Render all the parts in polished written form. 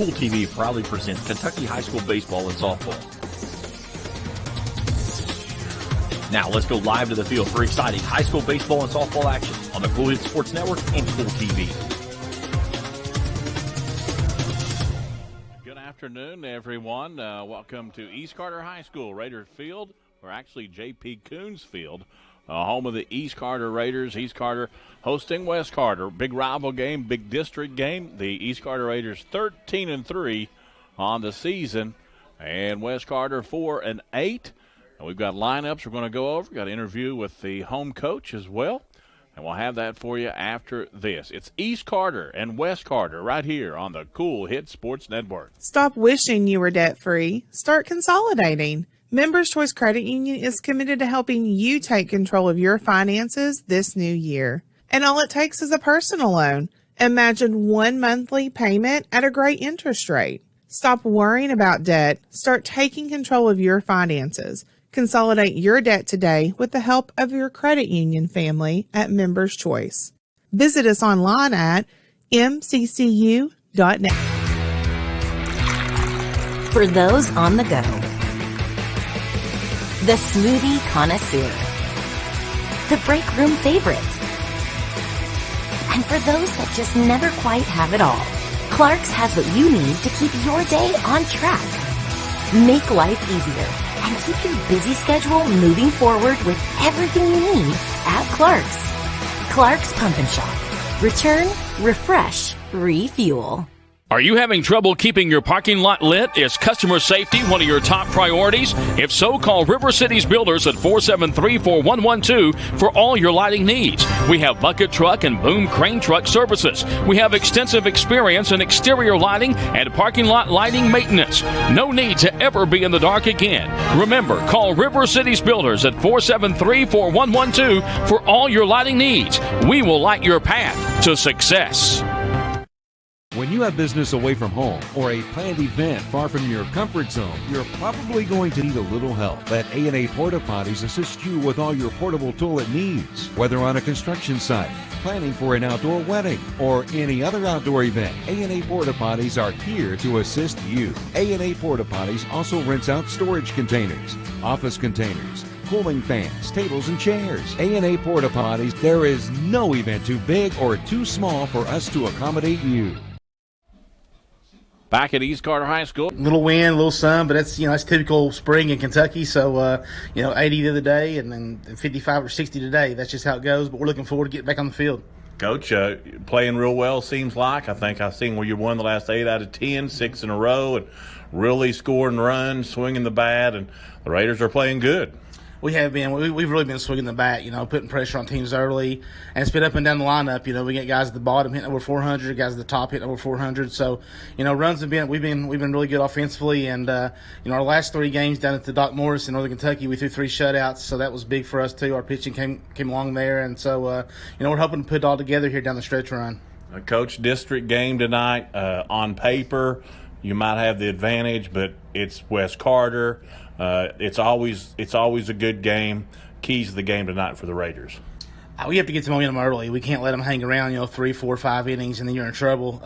Cool TV proudly presents Kentucky high school baseball and softball. Now let's go live to the field for exciting high school baseball and softball action on the Cool Hits Sports Network and Cool TV. Good afternoon, everyone. Welcome to East Carter High School, Raiders Field, or actually J.P. Coons Field, home of the East Carter Raiders. East Carter hosting West Carter. Big rival game, big district game. The East Carter Raiders 13-3 on the season, and West Carter 4-8. And we've got lineups we're going to go over. We've got an interview with the home coach as well, and we'll have that for you after this. It's East Carter and West Carter right here on the Cool Hits Sports Network. Stop wishing you were debt-free. Start consolidating. Members Choice Credit Union is committed to helping you take control of your finances this new year. And all it takes is a personal loan. Imagine one monthly payment at a great interest rate. Stop worrying about debt. Start taking control of your finances. Consolidate your debt today with the help of your credit union family at Members Choice. Visit us online at mccu.net. For those on the go, the smoothie connoisseur, the break room favorite, and for those that just never quite have it all, Clark's has what you need to keep your day on track. Make life easier and keep your busy schedule moving forward with everything you need at Clark's. Clark's Pump and Shop. Return, refresh, refuel. Are you having trouble keeping your parking lot lit? Is customer safety one of your top priorities? If so, call River Cities Builders at 473-4112 for all your lighting needs. We have bucket truck and boom crane truck services. We have extensive experience in exterior lighting and parking lot lighting maintenance. No need to ever be in the dark again. Remember, call River Cities Builders at 473-4112 for all your lighting needs. We will light your path to success. When you have business away from home or a planned event far from your comfort zone, you're probably going to need a little help. Let A&A Porta Potties assist you with all your portable toilet needs. Whether on a construction site, planning for an outdoor wedding, or any other outdoor event, A&A Porta Potties are here to assist you. A&A Porta Potties also rents out storage containers, office containers, cooling fans, tables, and chairs. A&A Porta Potties, there is no event too big or too small for us to accommodate you. Back at East Carter High School. Little wind, little sun, but that's that's typical spring in Kentucky. So 80 the other day, and then 55 or 60 today. That's just how it goes. But we're looking forward to getting back on the field. Coach, playing real well seems like. I think I've seen where you won the last 8 out of 10, 6 in a row, and really scoring runs, swinging the bat, and the Raiders are playing good. We have been. We've really been swinging the bat, putting pressure on teams early. And it's been up and down the lineup. We get guys at the bottom hitting over 400, guys at the top hitting over 400. So, runs have been, we've been really good offensively. And, our last 3 games down at the Doc Morris in Northern Kentucky, we threw 3 shutouts. So that was big for us, too. Our pitching came along there. And so, we're hoping to put it all together here down the stretch run. Coach, district game tonight. On paper, you might have the advantage, but it's West Carter. It's always a good game. Keys to the game tonight for the Raiders. We have to get some momentum early. We can't let them hang around, 3, 4, 5 innings, and then you're in trouble.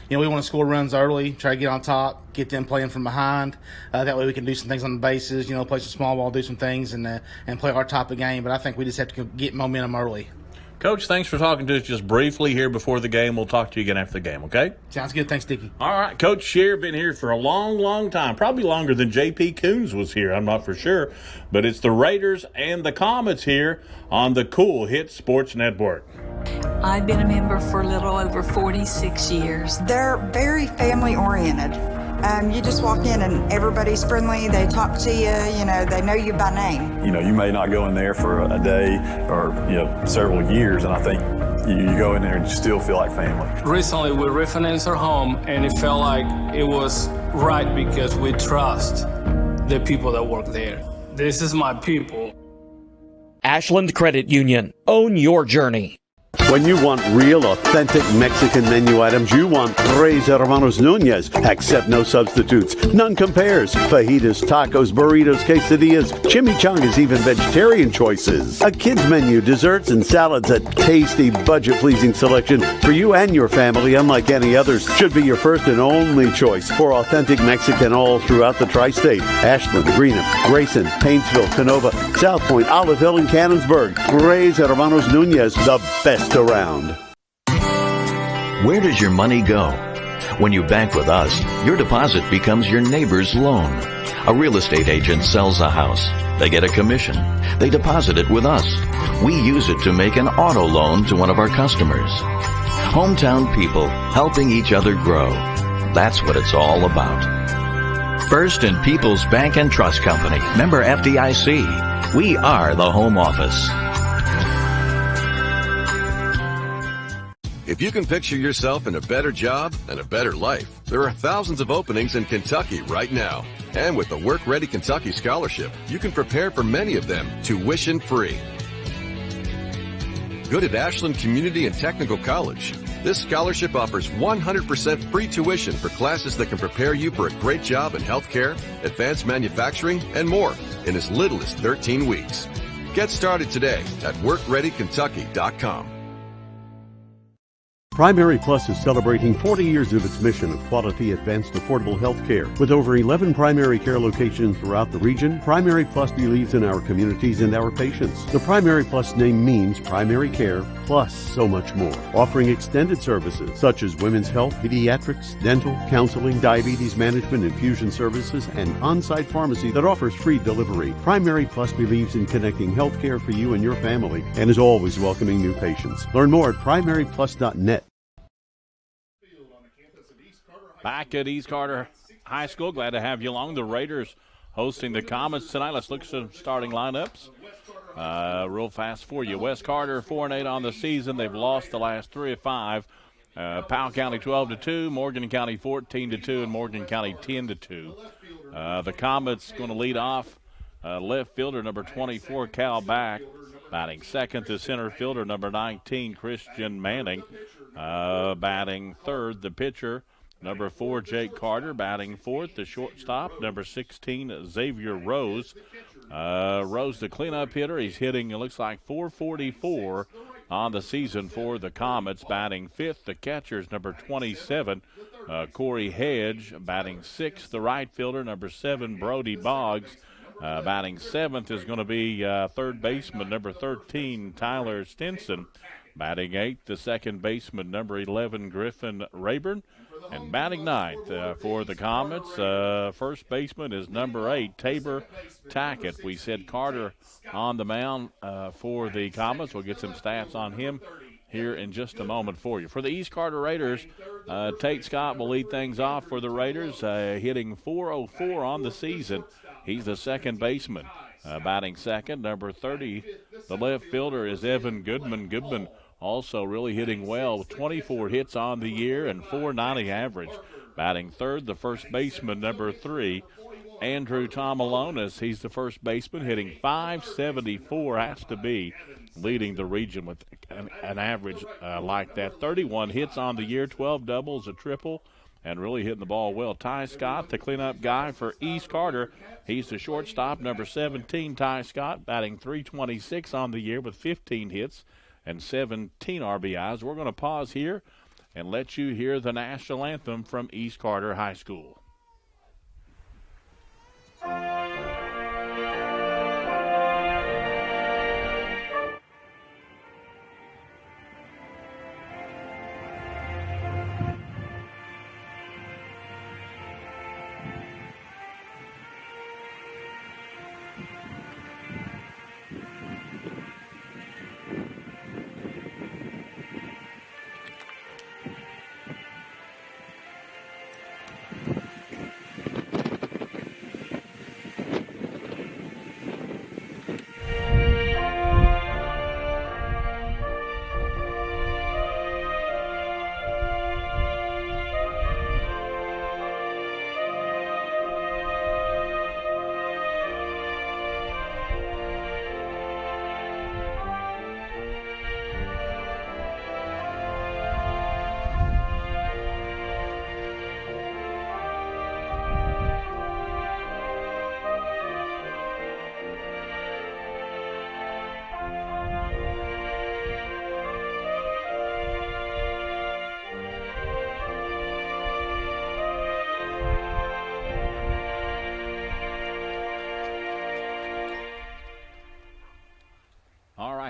We want to score runs early, try to get on top, get them playing from behind. That way we can do some things on the bases, play some small ball, do some things, and play our top of the game. But I think we just have to get momentum early. Coach, thanks for talking to us just briefly here before the game. We'll talk to you again after the game, okay? Sounds good. Thanks, Dickie. All right. Coach Scheer been here for a long, long time, probably longer than J.P. Coons was here. I'm not for sure. But it's the Raiders and the Comets here on the Cool Hits Sports Network. I've been a member for a little over 46 years. They're very family-oriented. You just walk in and everybody's friendly. They talk to you. They know you by name. You may not go in there for a day or several years, and I think you go in there and you still feel like family. Recently, we refinanced our home, and it felt like it was right because we trust the people that work there. This is my people. Ashland Credit Union. Own your journey. When you want real, authentic Mexican menu items, you want Tres Hermanos Nunez. Accept no substitutes. None compares. Fajitas, tacos, burritos, quesadillas, chimichangas, even vegetarian choices. A kids menu, desserts and salads, a tasty, budget-pleasing selection for you and your family, unlike any others. Should be your first and only choice for authentic Mexican all throughout the tri-state. Ashland, Greenup, Grayson, Paintsville, Canova, South Point, Olive Hill, and Cannonsburg. Tres Hermanos Nunez, the best around. Where does your money go? When you bank with us, your deposit becomes your neighbor's loan. A real estate agent sells a house. They get a commission. They deposit it with us. We use it to make an auto loan to one of our customers. Hometown people helping each other grow. That's what it's all about. First and People's Bank and Trust Company, member FDIC. We are the home office. If you can picture yourself in a better job and a better life, there are thousands of openings in Kentucky right now. And with the Work Ready Kentucky Scholarship, you can prepare for many of them tuition free. Good at Ashland Community and Technical College. This scholarship offers 100% free tuition for classes that can prepare you for a great job in healthcare, advanced manufacturing, and more in as little as 13 weeks. Get started today at WorkReadyKentucky.com. Primary Plus is celebrating 40 years of its mission of quality, advanced, affordable health care. With over 11 primary care locations throughout the region, Primary Plus believes in our communities and our patients. The Primary Plus name means primary care plus so much more. Offering extended services such as women's health, pediatrics, dental, counseling, diabetes management, infusion services, and on-site pharmacy that offers free delivery. Primary Plus believes in connecting health care for you and your family and is always welcoming new patients. Learn more at primaryplus.net. Back at East Carter High School, glad to have you along. The Raiders hosting the Comets tonight. Let's look at some starting lineups real fast for you. West Carter 4-8 on the season. They've lost the last 3 of 5. Powell County 12-2, Morgan County 14-2, and Morgan County 10-2. The Comets going to lead off. Left fielder number 24, Cal Back. Batting second, the center fielder number 19, Christian Manning. Batting third, the pitcher number 4, Jake Carter. Batting fourth, the shortstop, number 16, Xavier Rose. Rose, the cleanup hitter. He's hitting, it looks like, .444 on the season for the Comets. Batting fifth, the catcher's number 27, Corey Hedge. Batting sixth, the right fielder, number 7, Brody Boggs. Batting seventh is going to be third baseman, number 13, Tyler Stinson. Batting eighth, the second baseman, number 11, Griffin Rayburn. And batting ninth for the Comets, first baseman is number 8, Tabor Tackett. We said Carter on the mound for the Comets. We'll get some stats on him here in just a moment for you. For the East Carter Raiders, Tate Scott will lead things off for the Raiders, hitting .404 on the season. He's the second baseman. Batting second, number 30, the left fielder is Evan Goodman. Goodman also really hitting well, 24 hits on the year and .490 average. Batting third, the first baseman, number 3, Andrew Tomalonis. He's the first baseman, hitting .574, has to be leading the region with an average like that. 31 hits on the year, 12 doubles, a triple, and really hitting the ball well. Ty Scott, the cleanup guy for East Carter. He's the shortstop, number 17, Ty Scott, batting .326 on the year with 15 hits and 17 RBIs. We're going to pause here and let you hear the national anthem from East Carter High School.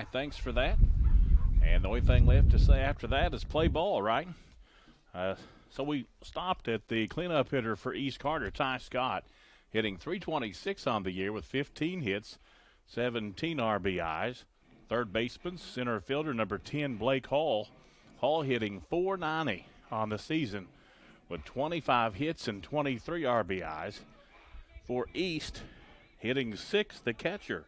right, thanks for that. And the only thing left to say after that is play ball, right? So we stopped at the cleanup hitter for East Carter, Ty Scott, hitting .326 on the year with 15 hits, 17 RBIs. Third baseman, center fielder, number 10, Blake Hall. Hall hitting .490 on the season with 25 hits and 23 RBIs. For East, hitting sixth, the catcher,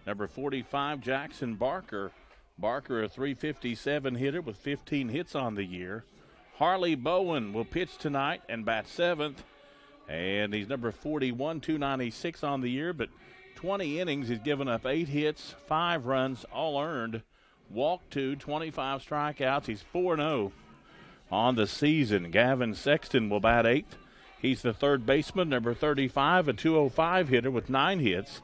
number 45, Jackson Barker. Barker, a .357 hitter with 15 hits on the year. Harley Bowen will pitch tonight and bat seventh. And he's number 41, .296 on the year, but 20 innings. He's given up 8 hits, 5 runs, all earned. Walked 2, 25 strikeouts. He's 4-0 on the season. Gavin Sexton will bat eighth. He's the third baseman, number 35, a .205 hitter with 9 hits.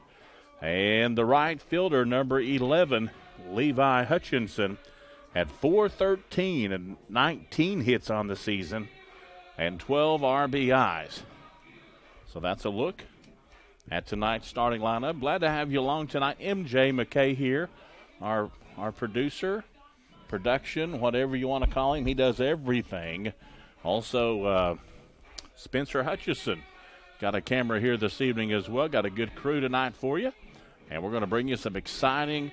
And the right fielder, number 11, Levi Hutchinson, had .413 and 19 hits on the season and 12 RBIs. So that's a look at tonight's starting lineup. Glad to have you along tonight. MJ McKay here, our producer, production, whatever you want to call him. He does everything. Also, Spencer Hutchison got a camera here this evening as well. Got a good crew tonight for you. And we're going to bring you some exciting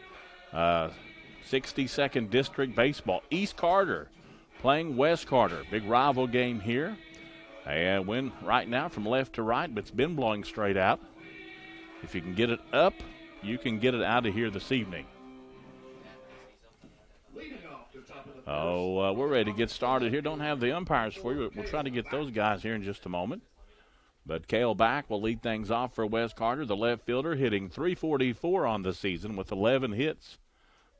62nd District baseball. East Carter playing West Carter. Big rival game here. And wind right now from left to right, but it's been blowing straight out. If you can get it up, you can get it out of here this evening. We're ready to get started here. Don't have the umpires for you, but we'll try to get those guys here in just a moment. But Cale Back will lead things off for West Carter, the left fielder, hitting .344 on the season with 11 hits.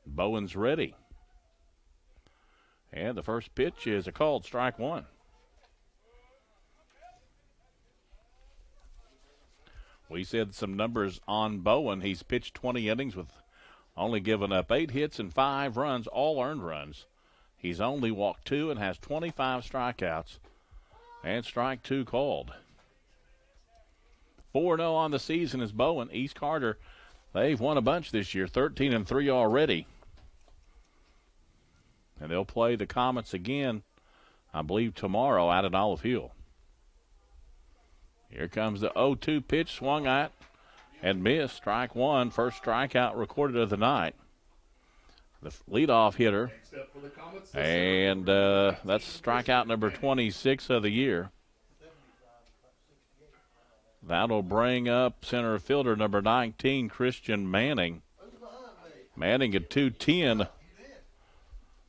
Bowen's ready. And the first pitch is a called strike one. We said some numbers on Bowen. He's pitched 20 innings with only given up 8 hits and 5 runs, all earned runs. He's only walked 2 and has 25 strikeouts. And strike 2 called. 4-0 on the season is Bowen. East Carter, they've won a bunch this year, 13-3 already. And they'll play the Comets again, I believe, tomorrow out at Olive Hill. Here comes the 0-2 pitch, swung at and missed. Strike one, first strikeout recorded of the night. The leadoff hitter. And that's strikeout number 26 of the year. That'll bring up center fielder number 19, Christian Manning. Manning at .210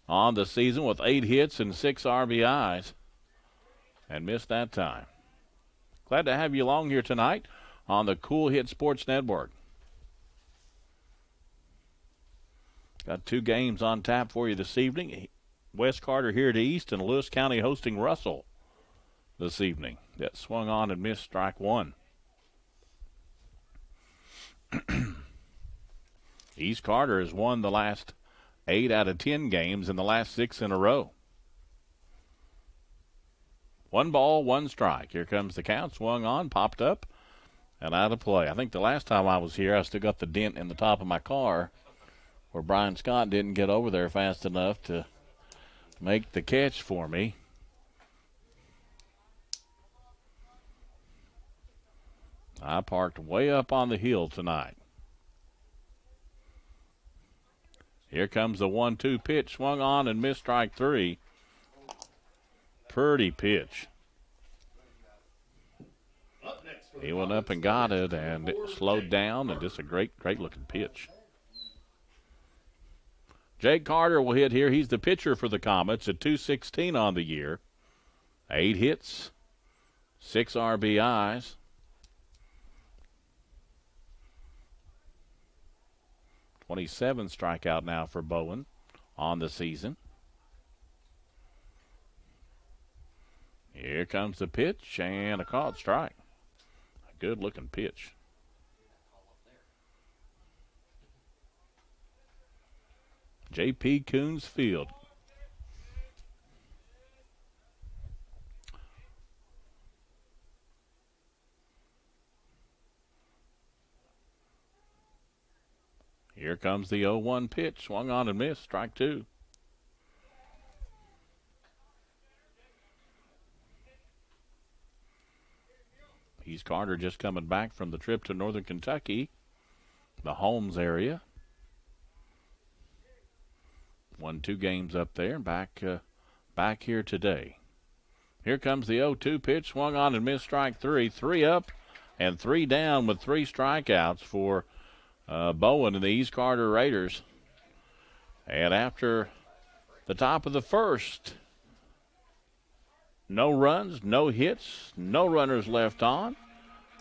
on the season with 8 hits and 6 RBIs. And missed that time. Glad to have you along here tonight on the Cool Hit Sports Network. Got 2 games on tap for you this evening. West Carter here to East and Lewis County hosting Russell this evening. That swung on and missed strike one. East Carter has won the last 8 out of 10 games in the last 6 in a row. 1 ball, 1 strike. Here comes the count. Swung on, popped up, and out of play. I think the last time I was here, I still got the dent in the top of my car where Brian Scott didn't get over there fast enough to make the catch for me. I parked way up on the hill tonight. Here comes the 1-2 pitch. Swung on and missed strike 3. Pretty pitch. He went up and got it, and it slowed down, and just a great looking pitch. Jake Carter will hit here. He's the pitcher for the Comets at .216 on the year. 8 hits, 6 RBIs. .27 strikeout now for Bowen on the season. Here comes the pitch and a called strike. A good-looking pitch. J.P. Coons Field. Here comes the 0-1 pitch. Swung on and missed. Strike two. East Carter just coming back from the trip to Northern Kentucky, the Holmes area. Won 2 games up there and back here today. Here comes the 0-2 pitch. Swung on and missed. Strike three. 3 up and 3 down with 3 strikeouts for Bowen and the East Carter Raiders. And after the top of the first, no runs, no hits, no runners left on.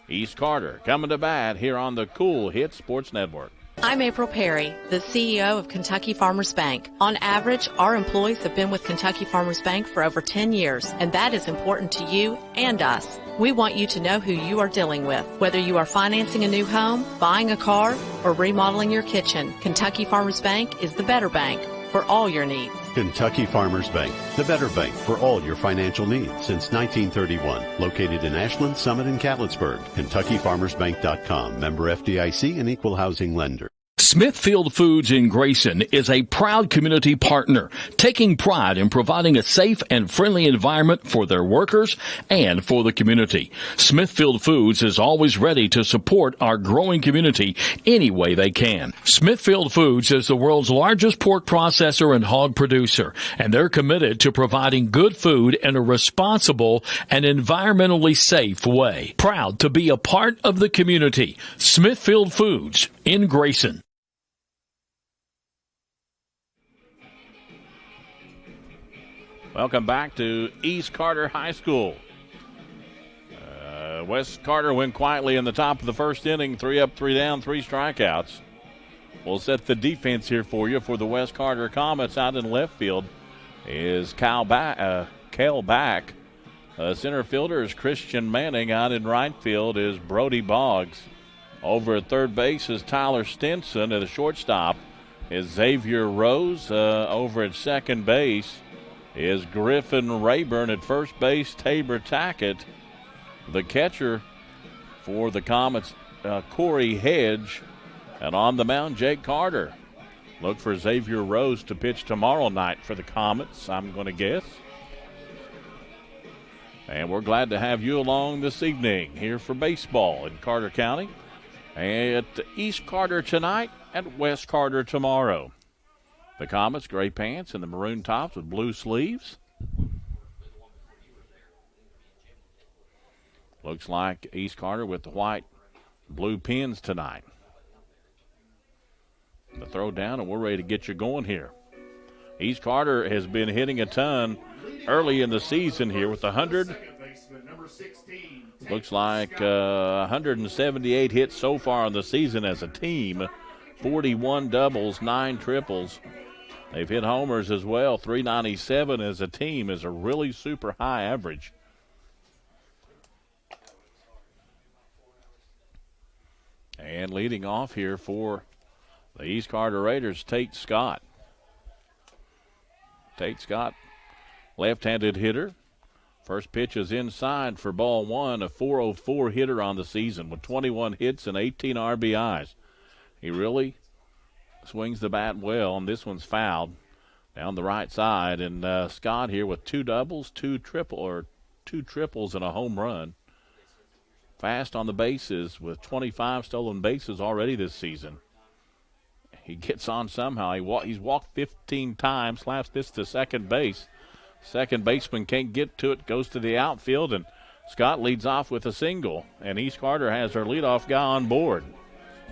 East Carter coming to bat here on the Cool Hit Sports Network. I'm April Perry, the CEO of Kentucky Farmers Bank. On average, our employees have been with Kentucky Farmers Bank for over 10 years, and that is important to you and us. We want you to know who you are dealing with. Whether you are financing a new home, buying a car, or remodeling your kitchen, Kentucky Farmers Bank is the better bank for all your needs. Kentucky Farmers Bank, the better bank for all your financial needs since 1931. Located in Ashland, Summit, and Catlettsburg. KentuckyFarmersBank.com. Member FDIC and equal housing lender. Smithfield Foods in Grayson is a proud community partner, taking pride in providing a safe and friendly environment for their workers and for the community. Smithfield Foods is always ready to support our growing community any way they can. Smithfield Foods is the world's largest pork processor and hog producer, and they're committed to providing good food in a responsible and environmentally safe way. Proud to be a part of the community. Smithfield Foods in Grayson. Welcome back to East Carter High School. West Carter went quietly in the top of the first inning. 3 up, 3 down, 3 strikeouts. We'll set the defense here for you for the West Carter Comets. Out in left field is Cale Back. Center fielder is Christian Manning. Out in right field is Brody Boggs. Over at third base is Tyler Stinson. At the shortstop is Xavier Rose. Over at second base is Griffin Rayburn. At first base, Tabor Tackett. The catcher for the Comets, Corey Hedge. And on the mound, Jake Carter. Look for Xavier Rose to pitch tomorrow night for the Comets, I'm going to guess. And we're glad to have you along this evening here for baseball in Carter County. At East Carter tonight, at West Carter tomorrow. The Comets, gray pants and the maroon tops with blue sleeves. Looks like East Carter with the white blue pins tonight. The throw down, and we're ready to get you going here. East Carter has been hitting a ton early in the season here with 100. Looks like 178 hits so far in the season as a team. 41 doubles, 9 triples. They've hit homers as well. 397 as a team is a really super high average. And leading off here for the East Carter Raiders, Tate Scott. Tate Scott, left-handed hitter. First pitch is inside for ball one, a .404 hitter on the season with 21 hits and 18 RBIs. He really swings the bat well, and this one's fouled down the right side. And Scott here with 2 doubles, 2 triples, and a home run. Fast on the bases with 25 stolen bases already this season. He gets on somehow. He's walked 15 times, slaps this to second base. Second baseman can't get to it, goes to the outfield, and Scott leads off with a single. And East Carter has their leadoff guy on board.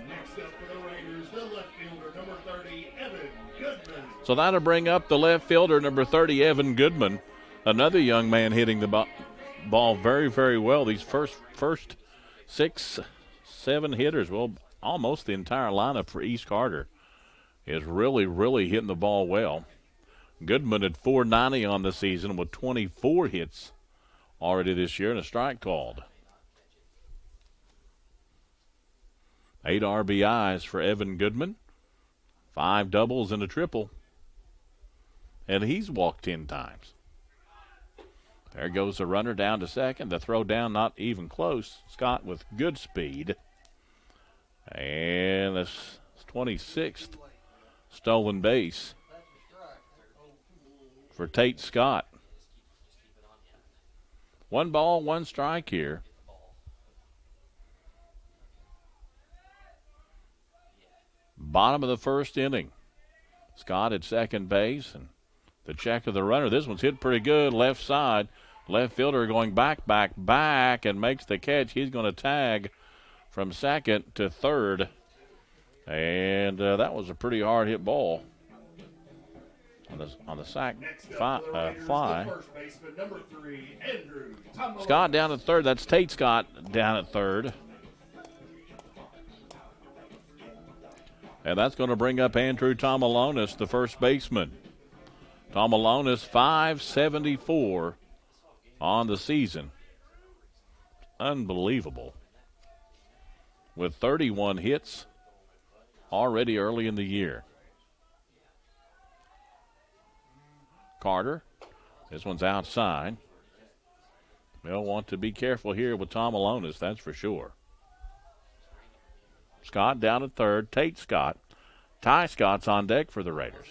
Next up for the Raiders, the left fielder, number 30, Evan Goodman. So that'll bring up the left fielder, number 30, Evan Goodman. Another young man hitting the ball very, very well. These first 6, 7 hitters, well, almost the entire lineup for East Carter is really, really hitting the ball well. Goodman at .490 on the season with 24 hits already this year and a strike called. 8 RBIs for Evan Goodman, 5 doubles and a triple, and he's walked 10 times. There goes the runner down to second. The throw down not even close. Scott with good speed. And the 26th stolen base for Tate Scott. 1 ball, 1 strike here. Bottom of the first inning. Scott at second base, and the check of the runner. This one's hit pretty good, left side. Left fielder going back, and makes the catch. He's going to tag from second to third. And that was a pretty hard hit ball on the sack fly. Scott down at third. That's Tate Scott down at third. And that's going to bring up Andrew Tomalonis, the first baseman. Tomalonis, .574 on the season. Unbelievable. With 31 hits already early in the year. Carter, this one's outside. They'll want to be careful here with Tomalonis, that's for sure. Scott down at third. Tate Scott. Ty Scott's on deck for the Raiders.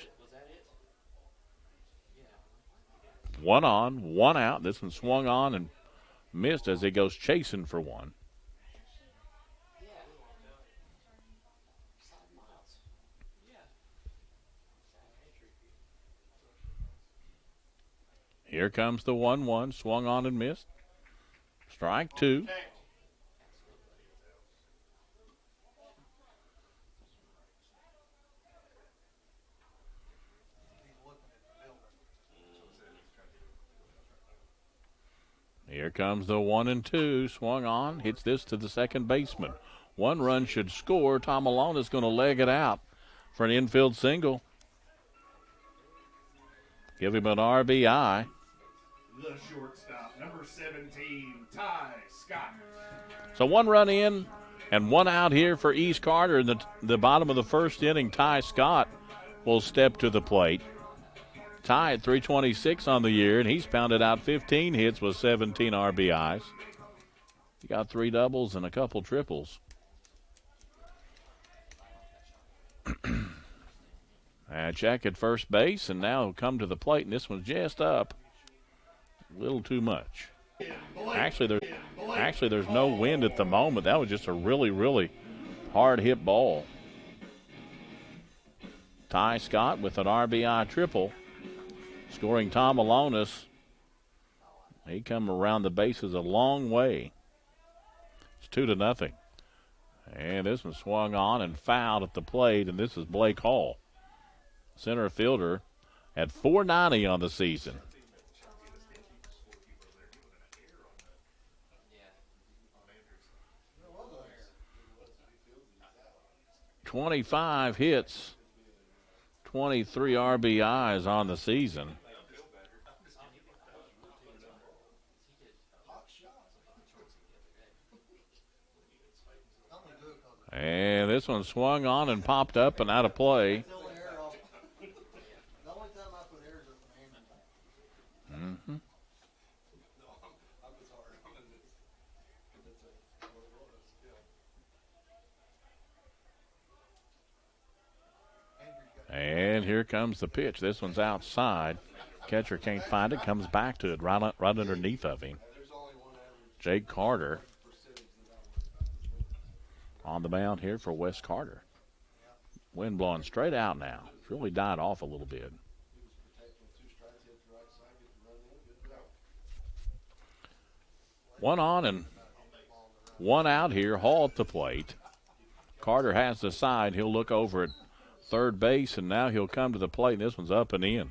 1 on, 1 out. This one swung on and missed as he goes chasing for one. Here comes the 1-1. Swung on and missed. Strike 2. Here comes the 1-2. Swung on. Hits this to the second baseman. 1 run should score. Tomalonis going to leg it out for an infield single. Give him an RBI. The shortstop, number 17, Ty Scott. So 1 run in and 1 out here for East Carter. In the bottom of the first inning, Ty Scott will step to the plate. Ty at 326 on the year, and he's pounded out 15 hits with 17 RBIs. He got 3 doubles and a couple triples. And check at first base, and now he'll come to the plate, and this one's just up. A little too much. Actually, there's no wind at the moment. That was just a really, really hard hit ball. Ty Scott with an RBI triple. Scoring Tomalonis. He come around the bases a long way. It's 2-0. And this one swung on and fouled at the plate, and this is Blake Hall, center fielder, at .490 on the season. .25 hits, 23 RBIs on the season. And this one swung on and popped up and out of play. Mm-hmm. And here comes the pitch. This one's outside. Catcher can't find it. Comes back to it right underneath of him. Jake Carter on the mound here for West Carter. Wind blowing straight out now. It's really died off a little bit. One on and 1 out here. Hall at the plate. Carter has the side. He'll look over at third base, and now he'll come to the plate, and this one's up and in.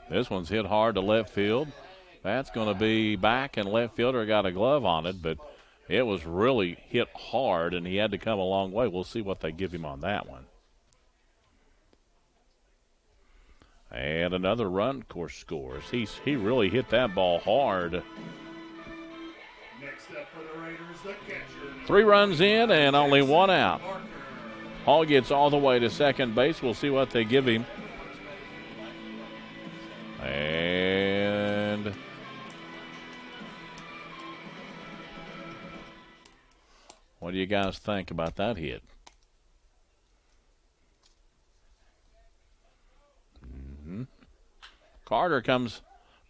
This one's hit hard to left field. That's going to be back, and left fielder got a glove on it, but it was really hit hard, and he had to come a long way. We'll see what they give him on that one. And another run, of course, scores. He really hit that ball hard. Next up for the Raiders, the catcher. 3 runs in and only 1 out. Hall gets all the way to second base. We'll see what they give him. And what do you guys think about that hit? Carter comes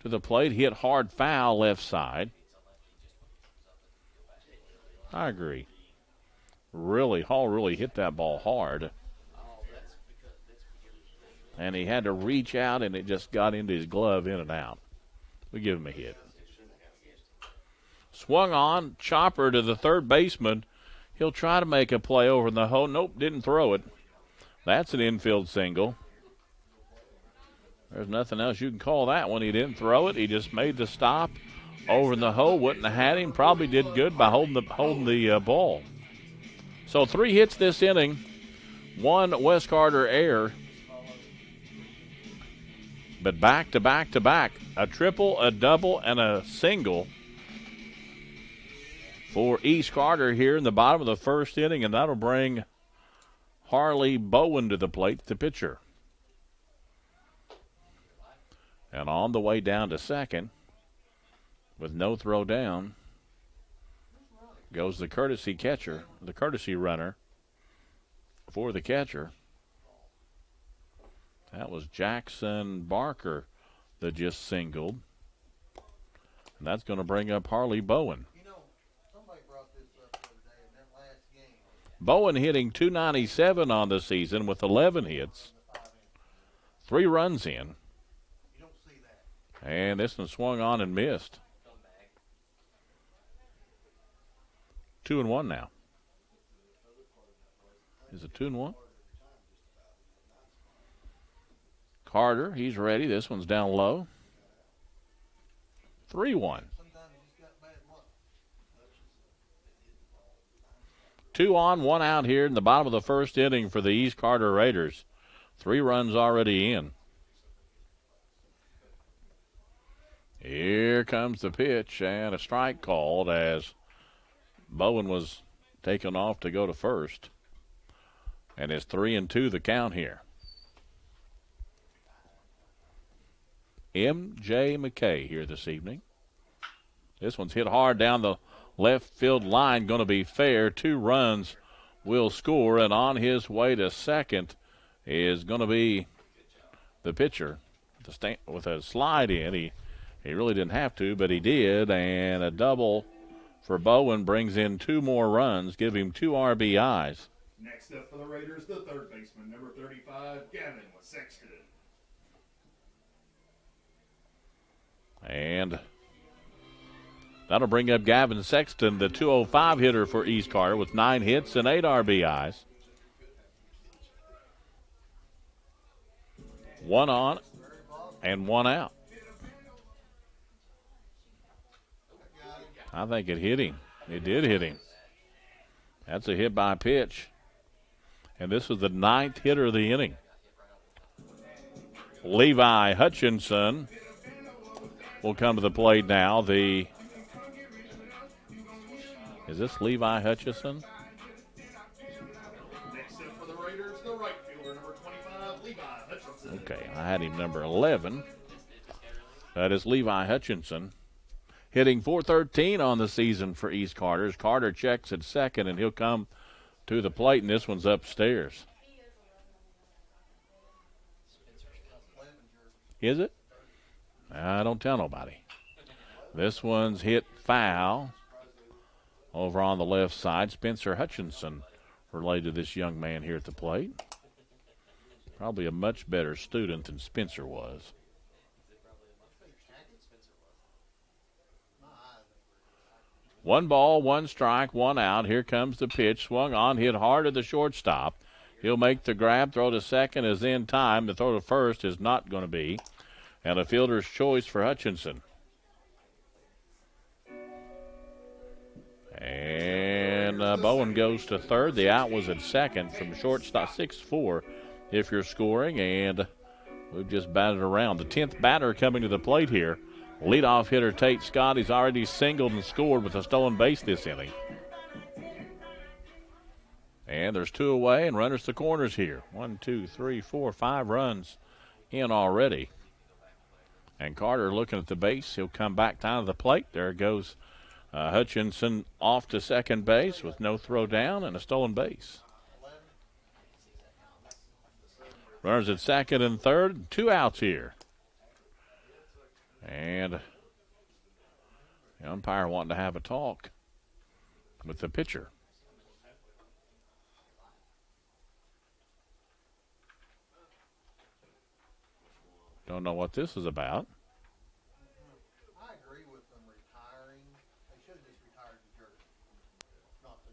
to the plate, hit hard foul left side. I agree. Hall really hit that ball hard. And he had to reach out, and it just got into his glove, in and out. We give him a hit. Swung on, chopper to the third baseman. He'll try to make a play over in the hole. Nope, didn't throw it. That's an infield single. There's nothing else you can call that one. He didn't throw it. He just made the stop over in the hole. Wouldn't have had him. Probably did good by holding the ball. So 3 hits this inning. 1 West Carter error. But back to back to back. A triple, a double, and a single for East Carter here in the bottom of the first inning, and that'll bring Harley Bowen to the plate, the pitcher. And on the way down to second, with no throw down, goes the courtesy catcher, the courtesy runner for the catcher. That was Jackson Barker that just singled. And that's going to bring up Harley Bowen. Bowen hitting .297 on the season with 11 hits. 3 runs in. And this one swung on and missed. 2-1 now. Is it 2-1? Carter, he's ready. This one's down low. 3-1. 2 on, 1 out here in the bottom of the first inning for the East Carter Raiders. 3 runs already in. Here comes the pitch, and a strike called as Bowen was taken off to go to first. And it's 3-2 the count here. M.J. McKay here this evening. This one's hit hard down the left field line, going to be fair. 2 runs will score, and on his way to second is going to be the pitcher with a slide in. He really didn't have to, but he did, and a double for Bowen brings in 2 more runs, give him 2 RBIs. Next up for the Raiders, the third baseman, number 35, Gavin Sexton. And that'll bring up Gavin Sexton, the .205 hitter for East Carter, with 9 hits and 8 RBIs. 1 on and 1 out. I think it hit him. It did hit him. That's a hit by pitch. And this is the 9th hitter of the inning. Levi Hutchinson will come to the plate now. Is this Levi Hutchinson? Next up for the Raiders, the right fielder, number 25, Levi Hutchinson. Okay, I had him number 11. That is Levi Hutchinson. Hitting .413 on the season for East Carter. Carter checks at second, and he'll come to the plate, and this one's upstairs. Is it? Don't tell nobody. This one's hit foul over on the left side. Spencer Hutchinson related to this young man here at the plate. Probably a much better student than Spencer was. One ball, 1 strike, 1 out. Here comes the pitch. Swung on, hit hard to the shortstop. He'll make the grab. Throw to second is in time. The throw to first is not going to be. And a fielder's choice for Hutchinson. And Bowen goes to third. The out was at second from shortstop. 6-4 if you're scoring. And we've just batted around. The 10th batter coming to the plate here. Leadoff hitter Tate Scott. He's already singled and scored with a stolen base this inning. And there's 2 away and runners to corners here. 1, 2, 3, 4, 5 runs in already. And Carter looking at the base. He'll come back down to the plate. There goes Hutchinson off to second base with no throw down and a stolen base. Runners at second and third. 2 outs here. And the umpire wanting to have a talk with the pitcher. Don't know what this is about. I agree with them retiring. They should have just retired the jersey, not the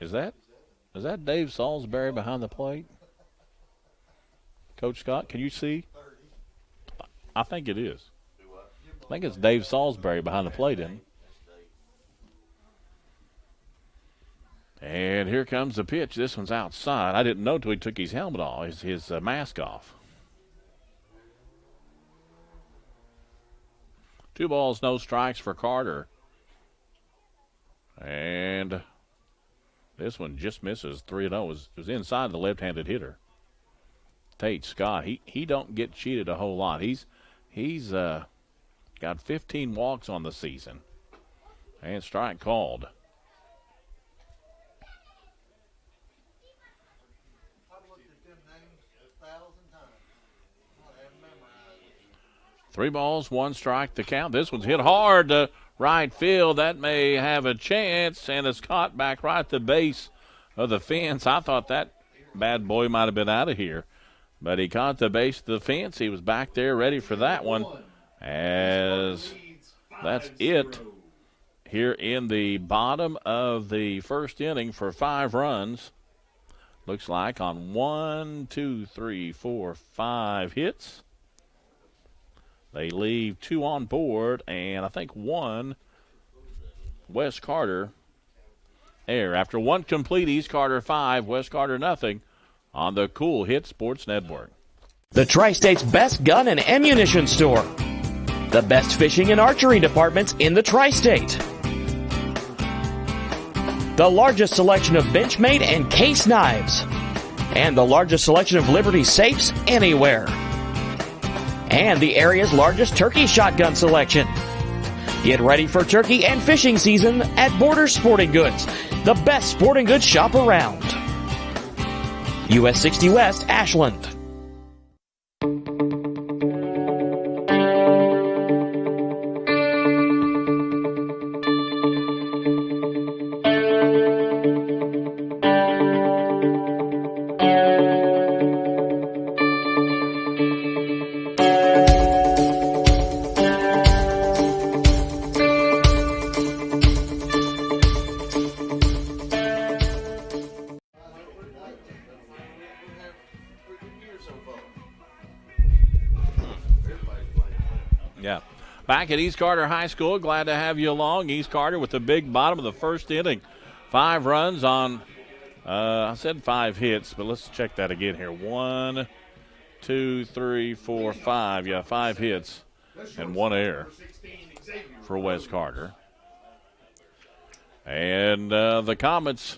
number. Is that Dave Salisbury behind the plate? Coach Scott, can you see? I think it is. I think it's Dave Salisbury behind the plate, isn't it? And here comes the pitch. This one's outside. I didn't know till he took his helmet off, his mask off. 2 balls, no strikes for Carter. And this one just misses 3-0. It was inside the left-handed hitter. Tate Scott, he don't get cheated a whole lot. He's got 15 walks on the season. And strike called. Three balls, 1 strike to count. This one's hit hard to right field. That may have a chance, and it's caught back right at the base of the fence. I thought that bad boy might have been out of here, but he caught the base of the fence. He was back there ready for that one, as that's it here in the bottom of the first inning for 5 runs. Looks like on 1, 2, 3, 4, 5 hits. They leave 2 on board, and I think 1 Wes Carter error. After 1 complete, East Carter 5, West Carter nothing on the Cool Hit Sports Network. The Tri-State's best gun and ammunition store. The best fishing and archery departments in the Tri-State. The largest selection of Benchmade and case knives. And the largest selection of Liberty safes anywhere. And the area's largest turkey shotgun selection. Get ready for turkey and fishing season at Borders Sporting Goods, the best sporting goods shop around. US 60 West, Ashland. Back at East Carter High School, glad to have you along. East Carter with the big bottom of the first inning. 5 runs on, I said 5 hits, but let's check that again here. 1, 2, 3, 4, 5. Yeah, 5 hits and 1 error for Wes Carter. And the Comets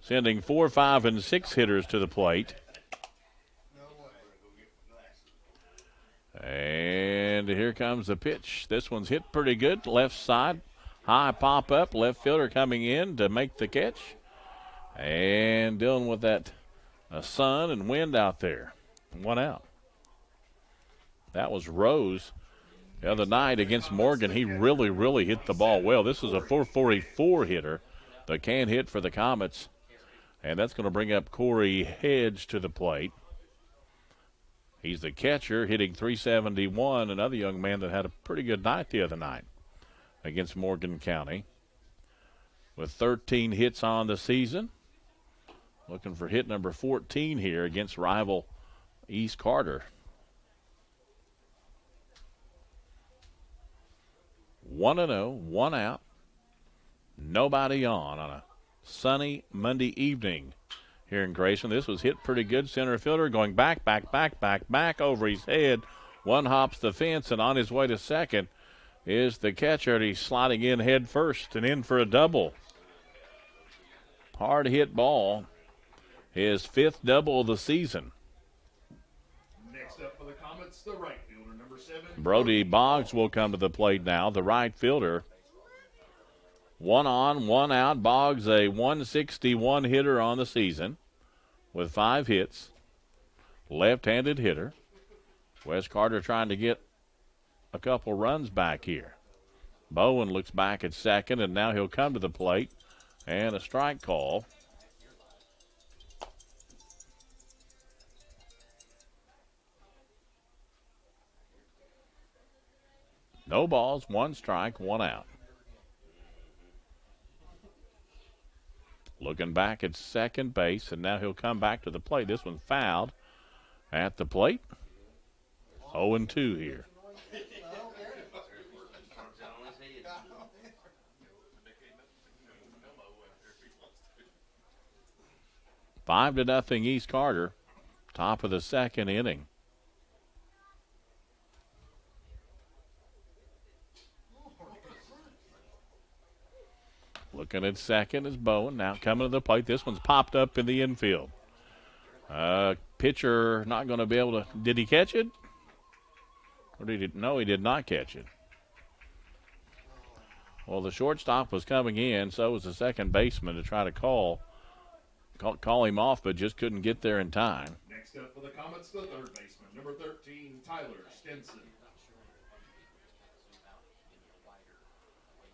sending 4, 5, and 6 hitters to the plate. And here comes the pitch. This one's hit pretty good. Left side. High pop up. Left fielder coming in to make the catch. And dealing with that sun and wind out there. 1 out. That was Rose the other night against Morgan. He really hit the ball well. This is a 444 hitter that can hit for the Comets. And that's going to bring up Corey Hedge to the plate. He's the catcher, hitting .371, another young man that had a pretty good night the other night against Morgan County. With 13 hits on the season. Looking for hit number 14 here against rival East Carter. 1-0, 1 out. Nobody on a sunny Monday evening here in Grayson. This was hit pretty good. Center fielder going back over his head. 1 hops the fence, and on his way to second is the catcher. He's sliding in head first and in for a double. hard hit ball. His 5th double of the season. Next up for the Comets, the right fielder, number 7. Brody Boggs will come to the plate now, the right fielder. 1 on, 1 out. Boggs, a 161 hitter on the season with 5 hits. Left-handed hitter. Wes Carter trying to get a couple runs back here. Bowen looks back at second, and now he'll come to the plate. And a strike call. No balls, 1 strike, 1 out. Looking back at second base, and now he'll come back to the plate. This one's fouled at the plate. 0-2 here. 5-0 East Carter, top of the 2nd inning. Looking at second is Bowen. Now coming to the plate. This one's popped up in the infield. Pitcher not going to be able to. Did he catch it? Or did he? No, he did not catch it. Well, the shortstop was coming in, so was the second baseman to try to call him off, but just couldn't get there in time. Next up for the Comets, the third baseman, number 13, Tyler Stinson.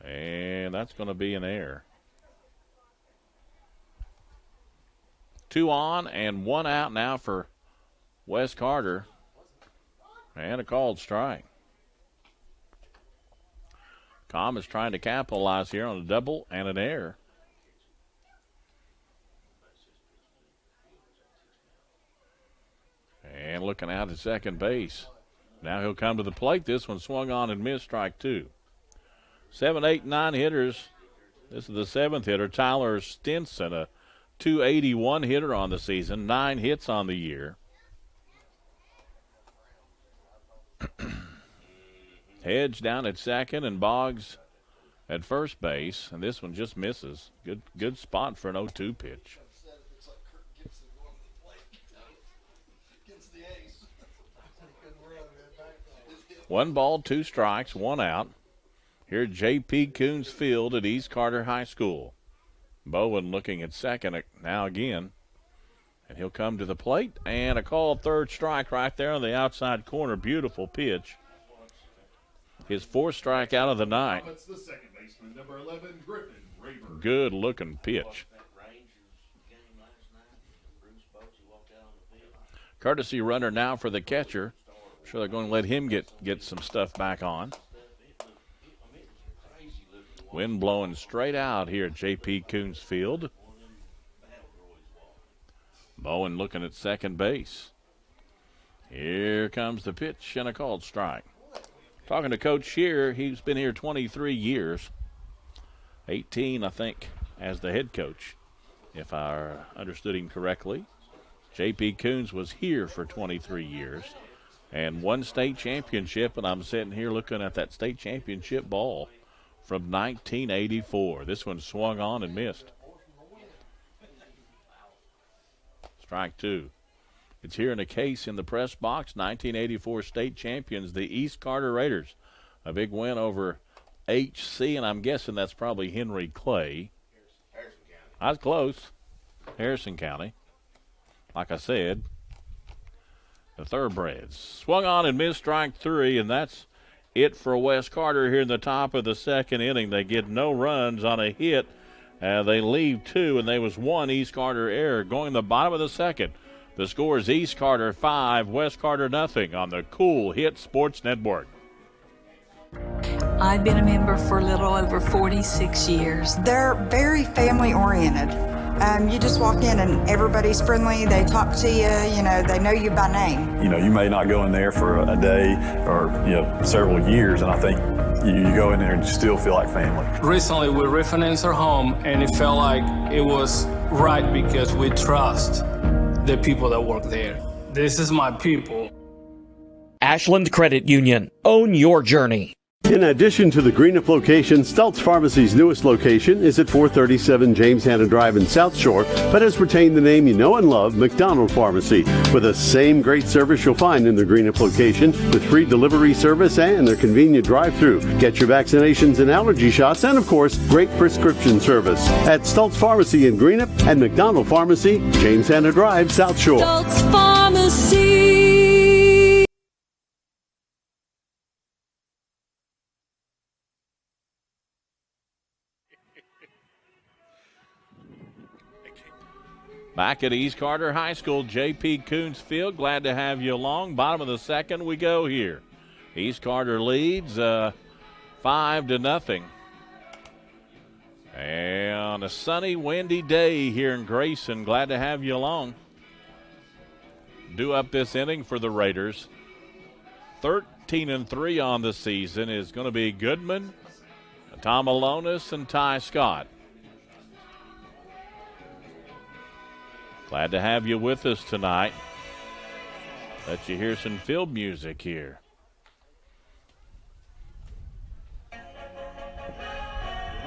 And that's going to be an error. 2 on and 1 out now for Wes Carter. And a called strike. Com is trying to capitalize here on a double and an error. And looking out at second base. Now he'll come to the plate. This one swung on and missed, strike 2. 7, 8, 9 hitters. This is the 7th hitter, Tyler Stinson, a 281 hitter on the season, 9 hits on the year. Hedge down at second and Boggs at first base, and this one just misses. Good spot for an 0-2 pitch. 1 ball, 2 strikes, 1 out. Here at J.P. Coons Field at East Carter High School. Bowen looking at second now again. And he'll come to the plate. And a called third strike right there on the outside corner. Beautiful pitch. His 4th strikeout of the night. That's the second baseman, number 11, Griffin Rayburn. Good looking pitch. Courtesy runner now for the catcher. I'm sure they're going to let him get some stuff back on. Wind blowing straight out here at J.P. Coons Field. Bowen looking at second base. Here comes the pitch and a called strike. Talking to Coach Shear, he's been here 23 years. 18, I think, as the head coach, if I understood him correctly. J.P. Coons was here for 23 years and won state championship, and I'm sitting here looking at that state championship ball from 1984. This one swung on and missed. Strike 2. It's here in a case in the press box. 1984 state champions, the East Carter Raiders. A big win over HC, and I'm guessing that's probably Henry Clay. I was close. Harrison County. Like I said, the Thoroughbreds. Swung on and missed, strike 3, and that's it for Wes Carter here in the top of the 2nd inning. They get no runs on a hit. They leave 2, and there was 1 East Carter error. Going the bottom of the 2nd, the score is East Carter 5, Wes Carter nothing on the Cool Hit Sports Network. I've been a member for a little over 46 years. They're very family oriented. You just walk in and everybody's friendly. They talk to you, they know you by name. You may not go in there for a day or, several years, and I think you go in there and you still feel like family. Recently, we refinanced our home, and it felt like it was right because we trust the people that work there. This is my people. Ashland Credit Union. Own your journey. In addition to the Greenup location, Stultz Pharmacy's newest location is at 437 James Hanna Drive in South Shore, but has retained the name you know and love, McDonald Pharmacy, with the same great service you'll find in the Greenup location, with free delivery service and their convenient drive-thru. Get your vaccinations and allergy shots, and of course, great prescription service at Stultz Pharmacy in Greenup and McDonald Pharmacy, James Hanna Drive, South Shore. Stultz Pharmacy. Back at East Carter High School, J.P. Coons Field. Glad to have you along. Bottom of the second we go here. East Carter leads 5-0. And on a sunny, windy day here in Grayson, glad to have you along. Due up this inning for the Raiders. 13-3 on the season is going to be Goodman, Tom Alonis, and Ty Scott. Glad to have you with us tonight. Let you hear some field music here.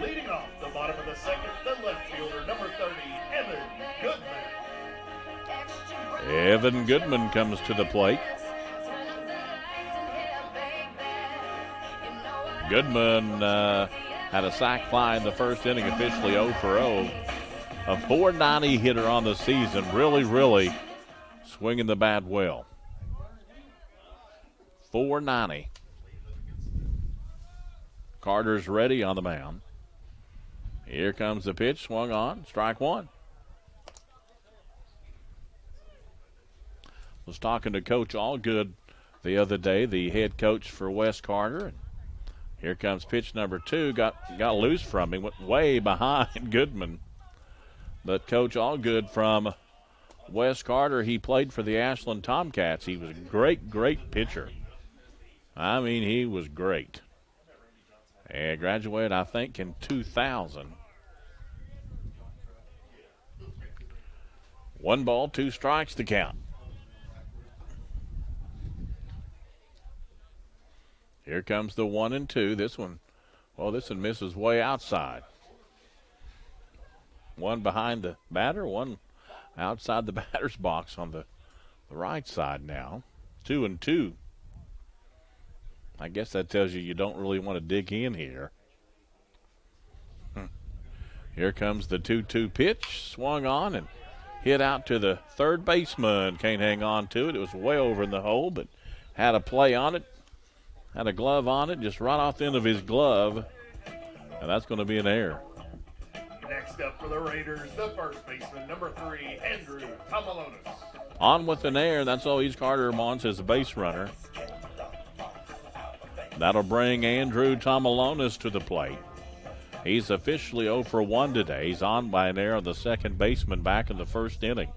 Leading off the bottom of the second, the left fielder, number 30, Evan Goodman. Evan Goodman comes to the plate. Goodman had a sac fly in the first inning, officially 0 for 0. A .490 hitter on the season, really swinging the bat well. .490. Carter's ready on the mound. Here comes the pitch, swung on, strike one. Was talking to Coach Allgood the other day, the head coach for West Carter. And here comes pitch number 2, got loose from him, went way behind Goodman. But Coach Allgood from West Carter, he played for the Ashland Tomcats. He was a great pitcher. I mean, he was great. And graduated, I think, in 2000. 1 ball, 2 strikes to count. Here comes the 1-2. This one misses way outside. One behind the batter, one outside the batter's box on the right side now. 2-2. I guess that tells you don't really want to dig in here. Here comes the 2-2 pitch. Swung on and hit out to the third baseman. Can't hang on to it. It was way over in the hole, but had a play on it. Had a glove on it, just right off the end of his glove. And that's going to be an error. Next up for the Raiders, the first baseman, number 3, Andrew Tomalonis. On with an error. That's all East Carter wants as a base runner. That'll bring Andrew Tomalonis to the plate. He's officially 0 for 1 today. He's on by an error of the second baseman back in the first inning.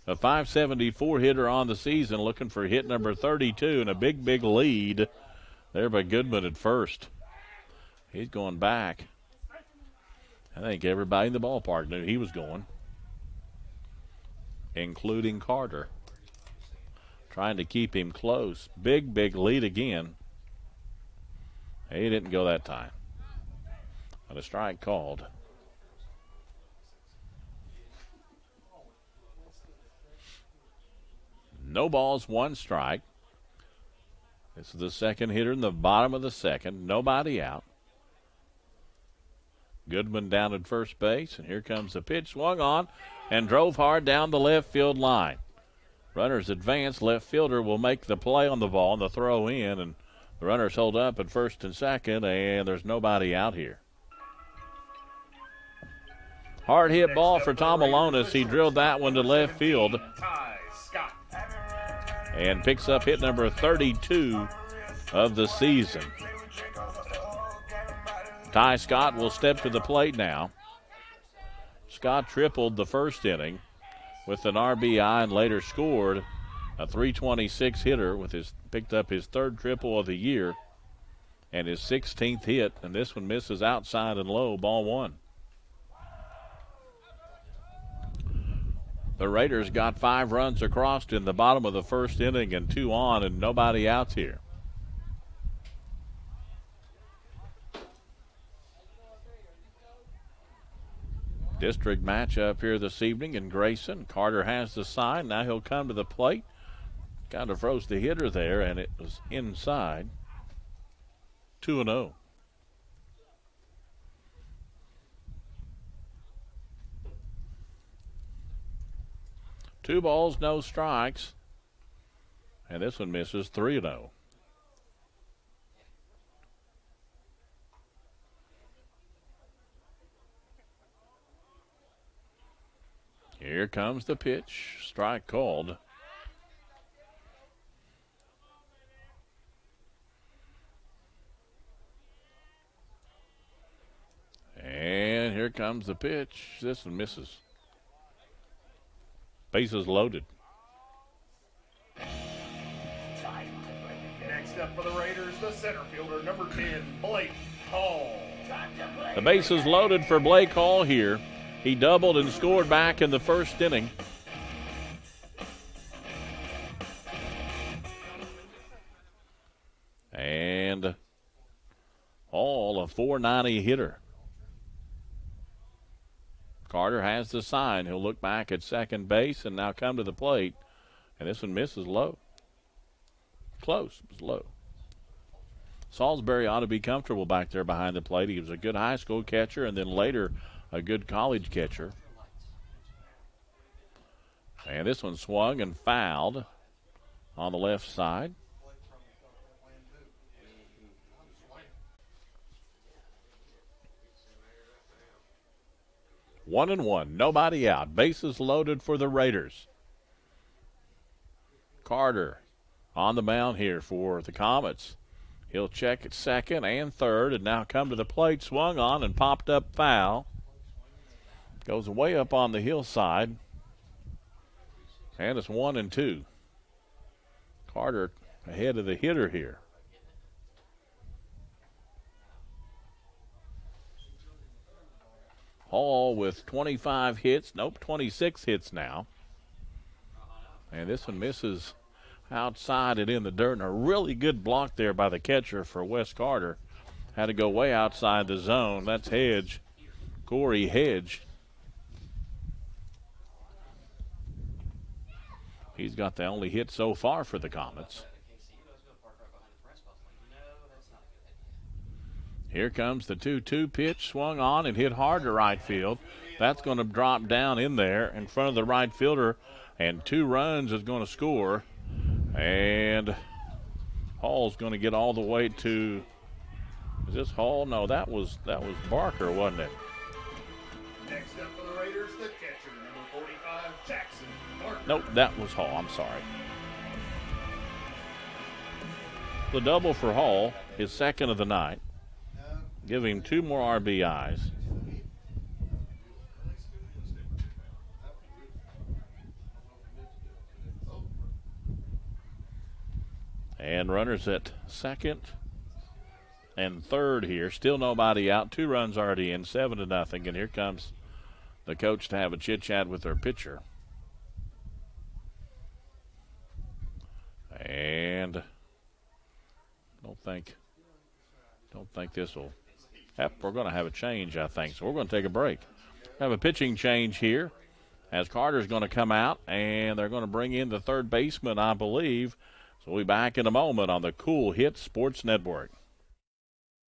A .574 hitter on the season, looking for hit number 32, and a big lead there by Goodman at first. He's going back. I think everybody in the ballpark knew he was going, including Carter. Trying to keep him close. Big lead again. He didn't go that time. But a strike called. No balls, 1 strike. This is the second hitter in the bottom of the second. Nobody out. Goodman down at first base, and here comes the pitch. Swung on and drove hard down the left field line. Runners advance. Left fielder will make the play on the ball and the throw in, and the runners hold up at first and second, and there's nobody out here. Hard hit ball for Tom Alonis. He drilled that one to left field and picks up hit number 32 of the season. Ty Scott will step to the plate now. Scott tripled the first inning with an RBI and later scored a .326 hitter picked up his 3rd triple of the year and his 16th hit, and this one misses outside and low, ball 1. The Raiders got 5 runs across in the bottom of the first inning and 2 on, and nobody out here. district matchup here this evening in Grayson. Carter has the sign. Now he'll come to the plate. Kind of froze the hitter there, and it was inside. 2-0. Two balls, no strikes. And this one misses. 3-0. Here comes the pitch. Strike called. And here comes the pitch. This one misses. Bases loaded. Next up for the Raiders, the center fielder, number 10, Blake Hall. The bases loaded for Blake Hall here. He doubled and scored back in the first inning. And Hall, a .490 hitter. Carter has the sign. He'll look back at second base and now come to the plate. And this one misses low. Close. It was low. Salisbury ought to be comfortable back there behind the plate. He was a good high school catcher and then later a good college catcher. And this one swung and fouled on the left side. One and one, nobody out. Bases loaded for the Raiders. Carter on the mound here for the Comets. He'll check at second and third and now come to the plate, swung on and popped up foul. Goes way up on the hillside. And it's 1-2. Carter ahead of the hitter here. Hall with 25 hits. Nope, 26 hits now. And this one misses outside and in the dirt. And a really good block there by the catcher for Wes Carter. Had to go way outside the zone. That's Hedge, Corey Hedge. He's got the only hit so far for the Comets. Here comes the 2-2 pitch, swung on and hit hard to right field. That's going to drop down in there in front of the right fielder, and 2 runs is going to score. And Hall's going to get all the way to, is this Hall? No, that was Barker, wasn't it? Next up for the Raiders, the catcher, number 45, Jackson Barker. Nope, that was Hall. I'm sorry. The double for Hall, his second of the night. Give him 2 more RBIs. And runners at second and third here. Still nobody out. 2 runs already in, 7-0. And here comes the coach to have a chit-chat with their pitcher. And don't think this will. Yep, we're going to have a change, I think. So we're going to take a break. Have a pitching change here as Carter's going to come out, and they're going to bring in the third baseman, I believe. So we'll be back in a moment on the Cool Hits Sports Network.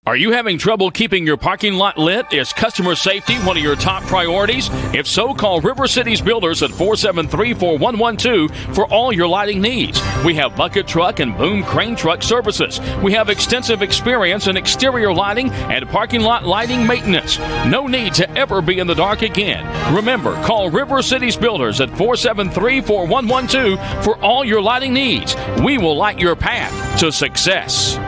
Are you having trouble keeping your parking lot lit? Is customer safety one of your top priorities? If so, call River Cities Builders at 473-4112 for all your lighting needs. We have bucket truck and boom crane truck services. We have extensive experience in exterior lighting and parking lot lighting maintenance. No need to ever be in the dark again. Remember, call River Cities Builders at 473-4112 for all your lighting needs. We will light your path to success.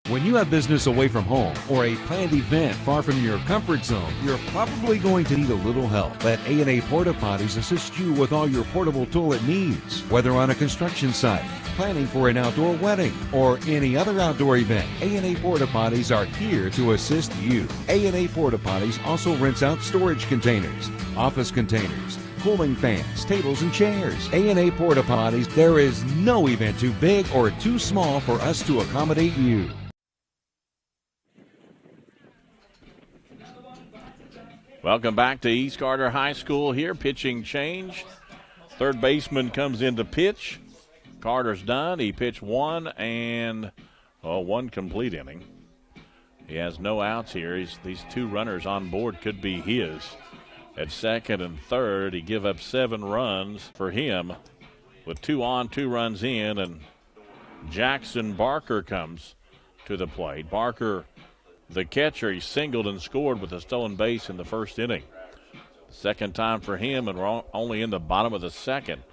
When you have business away from home or a planned event far from your comfort zone, you're probably going to need a little help. Let A&A Porta Potties assist you with all your portable toilet needs. Whether on a construction site, planning for an outdoor wedding, or any other outdoor event, A&A Porta Potties are here to assist you. A&A Porta Potties also rents out storage containers, office containers, cooling fans, tables, and chairs. A&A Porta Potties, there is no event too big or too small for us to accommodate you. Welcome back to East Carter High School here. Pitching change. Third baseman comes in to pitch. Carter's done. He pitched one complete inning. He has no outs here. These two runners on board could be his. At second and third, he give up 7 runs for him with 2 on, 2 runs in, and Jackson Barker comes to the plate. Barker, the catcher, he singled and scored with a stolen base in the first inning. Second time for him, and we're only in the bottom of the second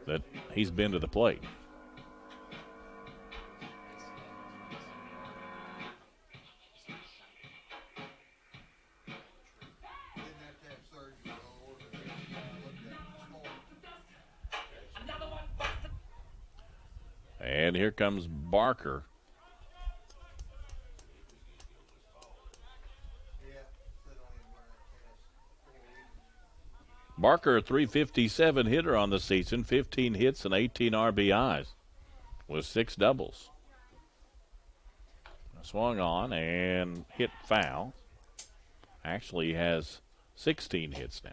that he's been to the plate. And here comes Barker. Barker, a .357 hitter on the season, 15 hits and 18 RBIs with 6 doubles. Swung on and hit foul. Actually, he has 16 hits now.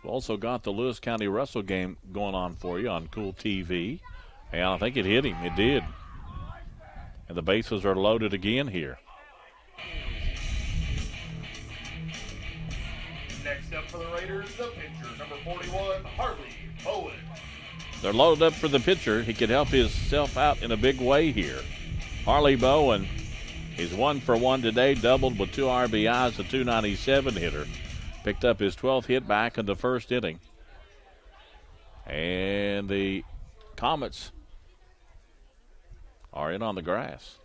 We've also got the Lewis County Russell game going on for you on Cool TV. And I think it hit him. It did. And the bases are loaded again here. Next up for the Raiders, the pitcher, number 41, Harley Bowen. They're loaded up for the pitcher. He could help himself out in a big way here. Harley Bowen, he's 1 for 1 today, doubled with 2 RBIs, a .297 hitter. Picked up his 12th hit back in the first inning. And the Comets are in on the grass.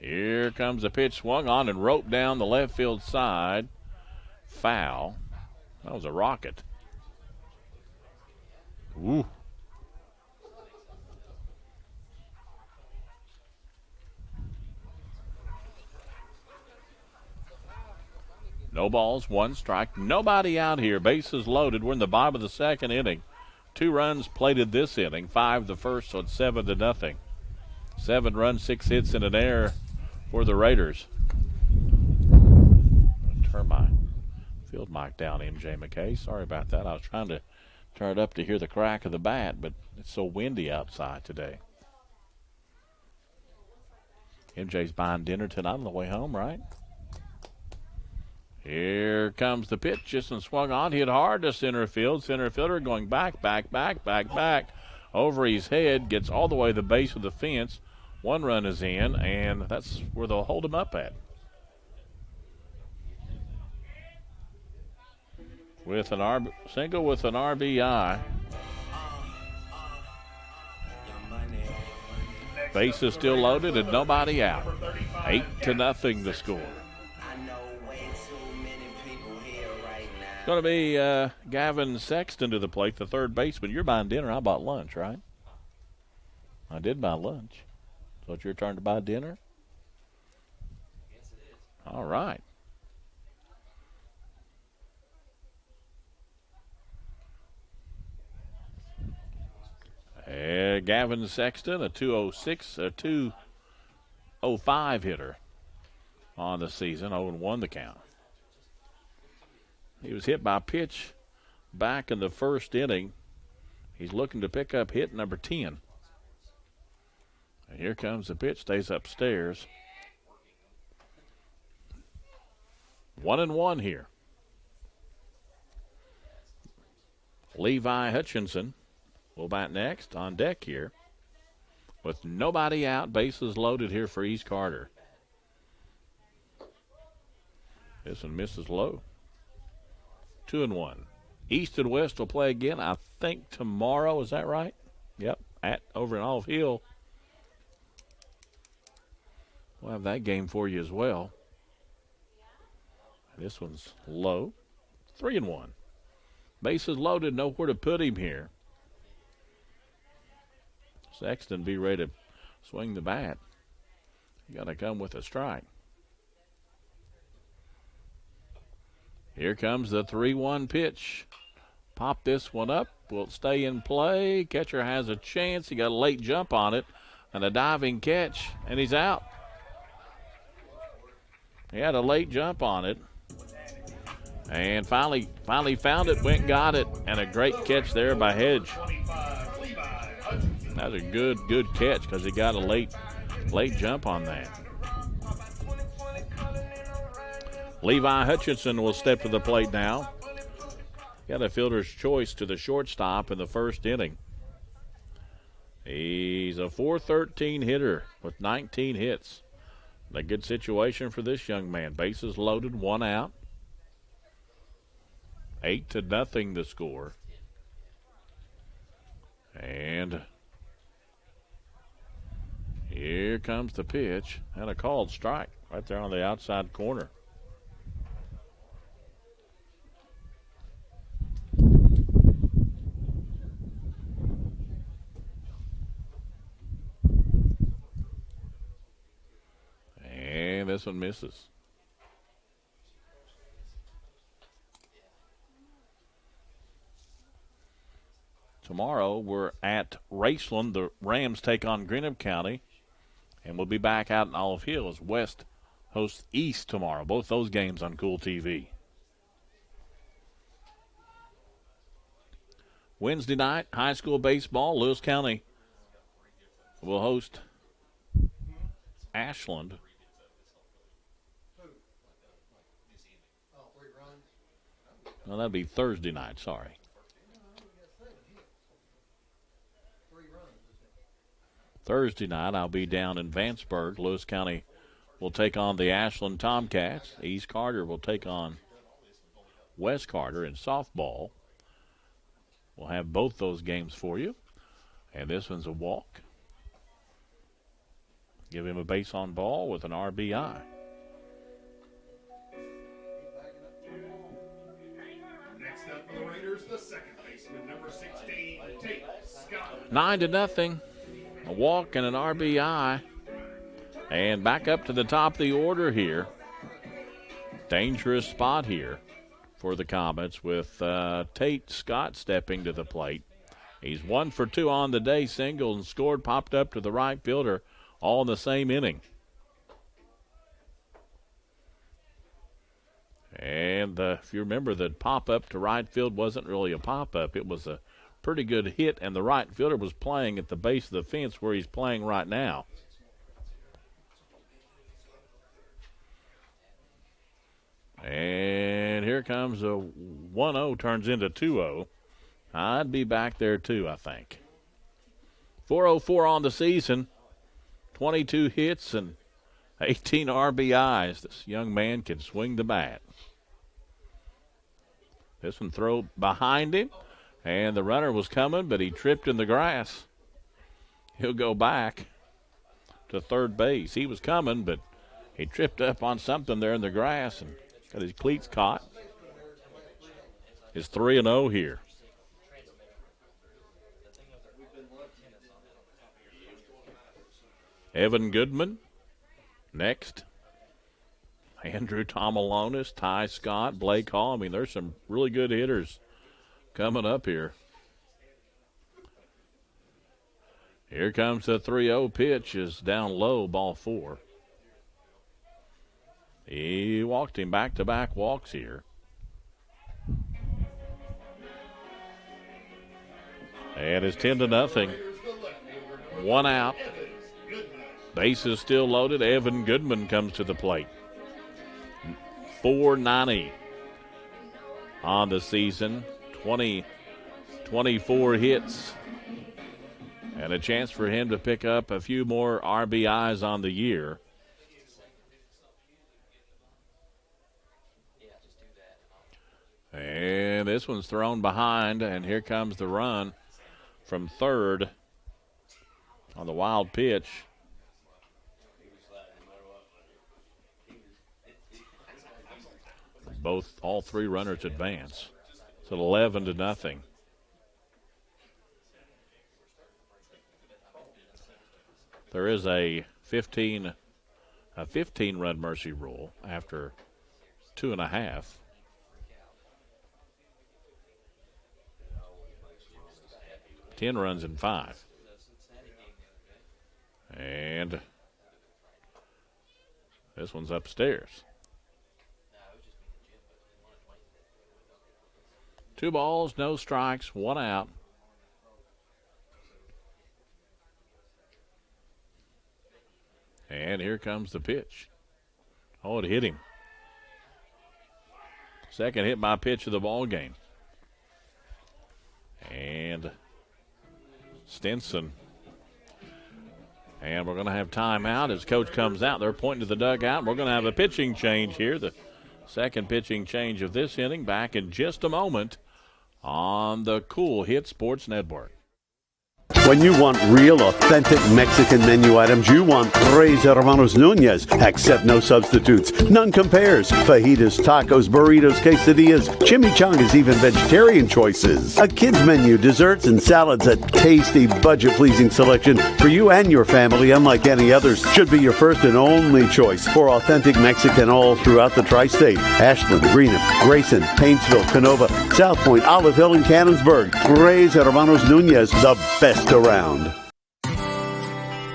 Here comes the pitch, swung on and roped down the left field side. Foul. That was a rocket. Ooh. No balls, 1 strike. Nobody out here. Bases loaded. We're in the bottom of the second inning. 2 runs plated this inning. 5 the first, so it's 7-0. 7 runs, 6 hits, and an error for the Raiders. Turn my field mic down, MJ McKay. Sorry about that. I was trying to turn it up to hear the crack of the bat, but it's so windy outside today. MJ's buying dinner tonight on the way home, right? Here comes the pitch, just and swung on, hit hard to center field. Center fielder going back, over his head, gets all the way to the base of the fence. 1 run is in, and that's where they'll hold him up at. With an single with an RBI. Base is still loaded and nobody out. 8-0 the score. It's going to be Gavin Sexton to the plate, the third baseman. You're buying dinner. I bought lunch, right? I did buy lunch. So it's your turn to buy dinner? Yes, it is. All right. Gavin Sexton, a .206, a .205 hitter on the season, 0-1 the count. He was hit by a pitch back in the first inning. He's looking to pick up hit number 10. And here comes the pitch, stays upstairs. 1-1 here. Levi Hutchinson will bat next on deck here. With nobody out, bases loaded here for East Carter. This one misses low. 2-1. East and West will play again, I think, tomorrow. Is that right? Yep, over in Olive Hill. We'll have that game for you as well. This one's low. 3-1. Bases loaded, nowhere to put him here. Sexton be ready to swing the bat. You got to come with a strike. Here comes the 3-1 pitch. Pop this one up Will it stay in play? Catcher has a chance. He got a late jump on it and a diving catch, and he's out. He had a late jump on it. And finally found it, went and got it, and a great catch there by Hedge. That's a good catch because he got a late jump on that. Levi Hutchinson will step to the plate now. Got a fielder's choice to the shortstop in the first inning. He's a .413 hitter with 19 hits. A good situation for this young man. Bases loaded, 1 out. 8-0 the score. And here comes the pitch. And a called strike right there on the outside corner. And this one misses. Tomorrow we're at Raceland. The Rams take on Greenup County. And we'll be back out in Olive Hill as West hosts East tomorrow. Both those games on Cool TV. Wednesday night, high school baseball. Lewis County will host Ashland. Well, that'd be Thursday night, sorry. Thursday night, I'll be down in Vanceburg. Lewis County will take on the Ashland Tomcats. East Carter will take on West Carter in softball. We'll have both those games for you. And this one's a walk. Give him a base on ball with an RBI. Next up for the Raiders, the second baseman, number 16, Tate Scott. 9-0. A walk and an RBI. And back up to the top of the order here. Dangerous spot here for the Comets with Tate Scott stepping to the plate. He's 1 for 2 on the day, single and scored, popped up to the right fielder, all in the same inning. And if you remember, the pop-up to right field wasn't really a pop-up. It was a pretty good hit, and the right fielder was playing at the base of the fence where he's playing right now. And here comes a 1-0, turns into 2-0. I'd be back there too, I think. 404 on the season, 22 hits and 18 RBIs. This young man can swing the bat. This one throw behind him, and the runner was coming, but he tripped in the grass. He'll go back to third base. He was coming, but he tripped up on something there in the grass and got his cleats caught. It's 3-0 here. Evan Goodman next. Andrew Tomalonis, Ty Scott, Blake Hall. I mean, there's some really good hitters coming up here. Here comes the 3-0 pitch, is down low, ball 4. He walked him, back-to-back walks here. And it's 10-0. 1 out. Base is still loaded. Evan Goodman comes to the plate. 490 on the season. 24 hits. And a chance for him to pick up a few more RBIs on the year. And this one's thrown behind, and here comes the run from third on the wild pitch. All three runners advance. It's 11-0. There is a 15-run mercy rule after 2.5. 10 runs in 5. And this one's upstairs. 2 balls, no strikes, 1 out. And here comes the pitch. Oh, it hit him. Second hit by pitch of the ball game. And Stinson. And we're going to have timeout as coach comes out. They're pointing to the dugout. We're going to have a pitching change here. The second pitching change of this inning. Back in just a moment on the Cool Hit Sports Network. When you want real, authentic Mexican menu items, you want Tres Hermanos Nunez. Accept no substitutes. None compares. Fajitas, tacos, burritos, quesadillas, chimichangas, even vegetarian choices. A kids menu, desserts and salads, a tasty, budget-pleasing selection for you and your family, unlike any others. Should be your first and only choice for authentic Mexican all throughout the tri-state. Ashland, Greenup, Grayson, Paintsville, Canova, South Point, Olive Hill, and Cannonsburg. Tres Hermanos Nunez, the best around.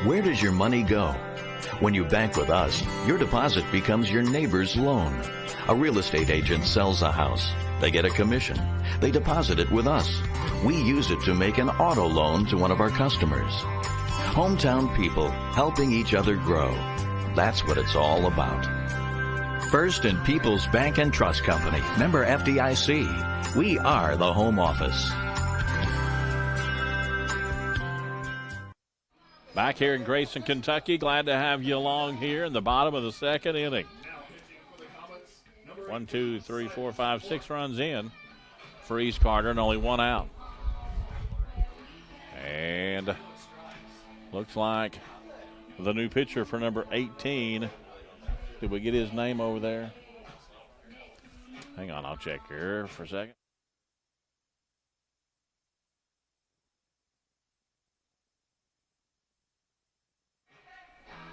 Where does your money go? When you bank with us, your deposit becomes your neighbor's loan. A real estate agent sells a house. They get a commission. They deposit it with us. We use it to make an auto loan to one of our customers. Hometown people helping each other grow. That's what it's all about. First and People's Bank and Trust Company, member FDIC. We are the home office. Back here in Grayson, Kentucky. Glad to have you along here in the bottom of the second inning. 1, 2, 3, 4, 5, 6 runs in for East Carter and only 1 out. And looks like the new pitcher for number 18. Did we get his name over there? Hang on, I'll check here for a second.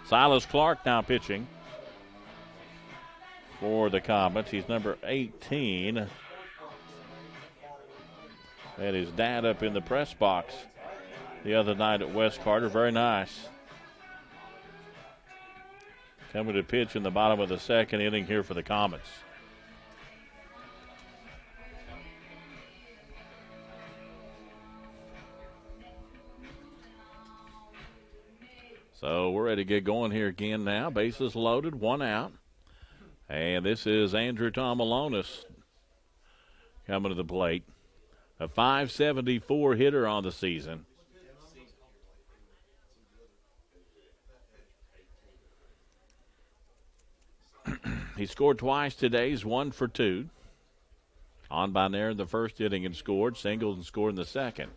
Silas Clark now pitching for the Comets. He's number 18. Had his dad up in the press box the other night at West Carter. Very nice. Coming to pitch in the bottom of the second inning here for the Comets. So we're ready to get going here again now. Bases loaded, 1 out. And this is Andrew Tomalonis coming to the plate. A .574 hitter on the season. He scored twice today. He's 1 for 2. On by Nair in the first inning and scored. Singled and scored in the second.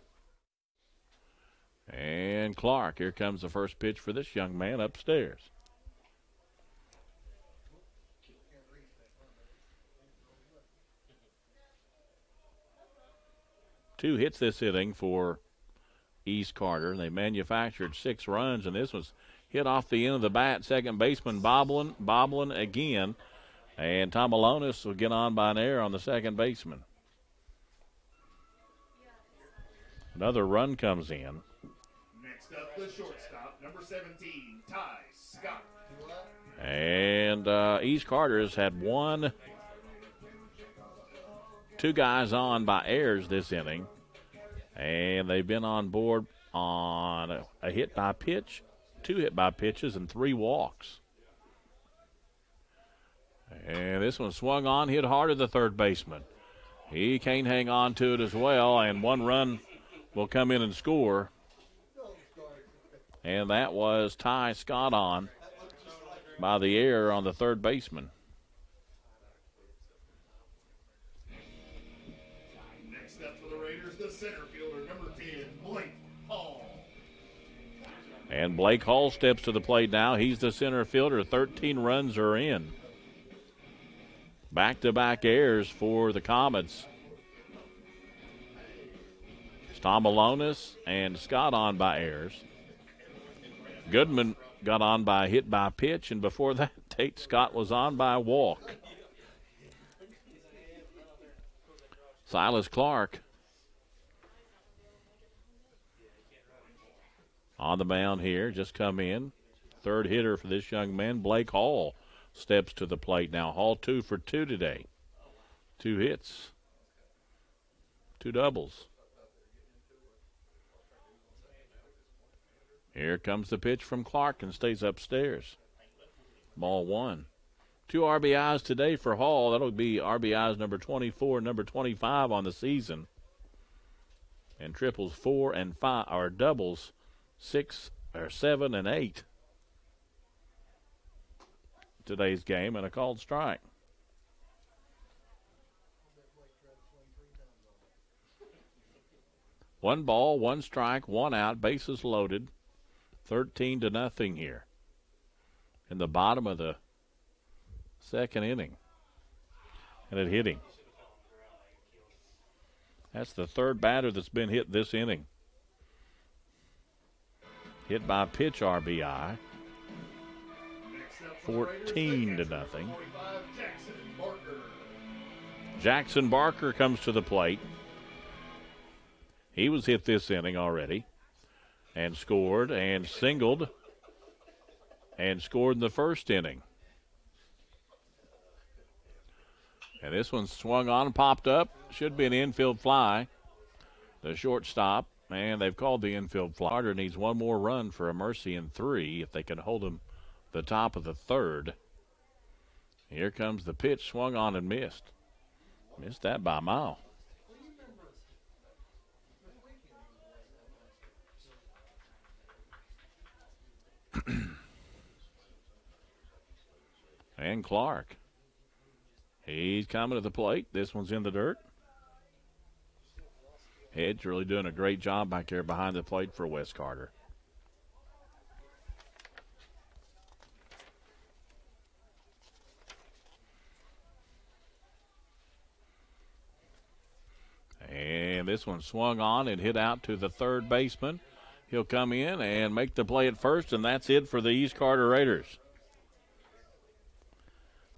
And Clark, here comes the first pitch for this young man upstairs. Two hits this inning for East Carter. They manufactured 6 runs, and this was hit off the end of the bat. Second baseman bobbling again. And Tomalonis will get on by an error on the second baseman. Another run comes in. Next up, the shortstop, number 17, Ty Scott. And East Carter has had 2 guys on by errors this inning. And they've been on board on a hit by pitch, 2 hit by pitches, and 3 walks. And this one swung on, hit hard at the third baseman. He can't hang on to it as well, and 1 run will come in and score. And that was Ty Scott on by the error on the third baseman. Next up for the Raiders, the center fielder, number 10, Blake Hall. And Blake Hall steps to the plate now. He's the center fielder. 13 runs are in. Back-to-back errors for the Comets. Tomalonis and Scott on by errors. Goodman got on by a hit by pitch, and before that, Tate Scott was on by a walk. Silas Clark On the mound here, just come in. Third hitter for this young man, Blake Hall, steps to the plate now. Hall 2 for 2 today. 2 hits, 2 doubles. Here comes the pitch from Clark and stays upstairs. Ball 1. 2 RBIs today for Hall. That'll be RBIs number 24, number 25 on the season. And triples 4 and 5, or doubles 6 or 7 and 8. Today's game, and a called strike. One ball, 1 strike, 1 out, bases loaded. 13-0 here in the bottom of the second inning. And it hit him. That's the third batter that's been hit this inning. Hit by pitch RBI. 14-0. Jackson Barker comes to the plate. He was hit this inning already and scored and singled and scored in the first inning. And this one swung on and popped up. Should be an infield fly. The shortstop, and they've called the infield fly. Carter needs one more run for a mercy in 3 if they can hold him the top of the third. Here comes the pitch, swung on and missed. Missed that by a mile. And Clark. He's coming to the plate. This one's in the dirt. Hedge really doing a great job back there behind the plate for Wes Carter. And this one swung on and hit out to the third baseman. He'll come in and make the play at first, and that's it for the East Carter Raiders.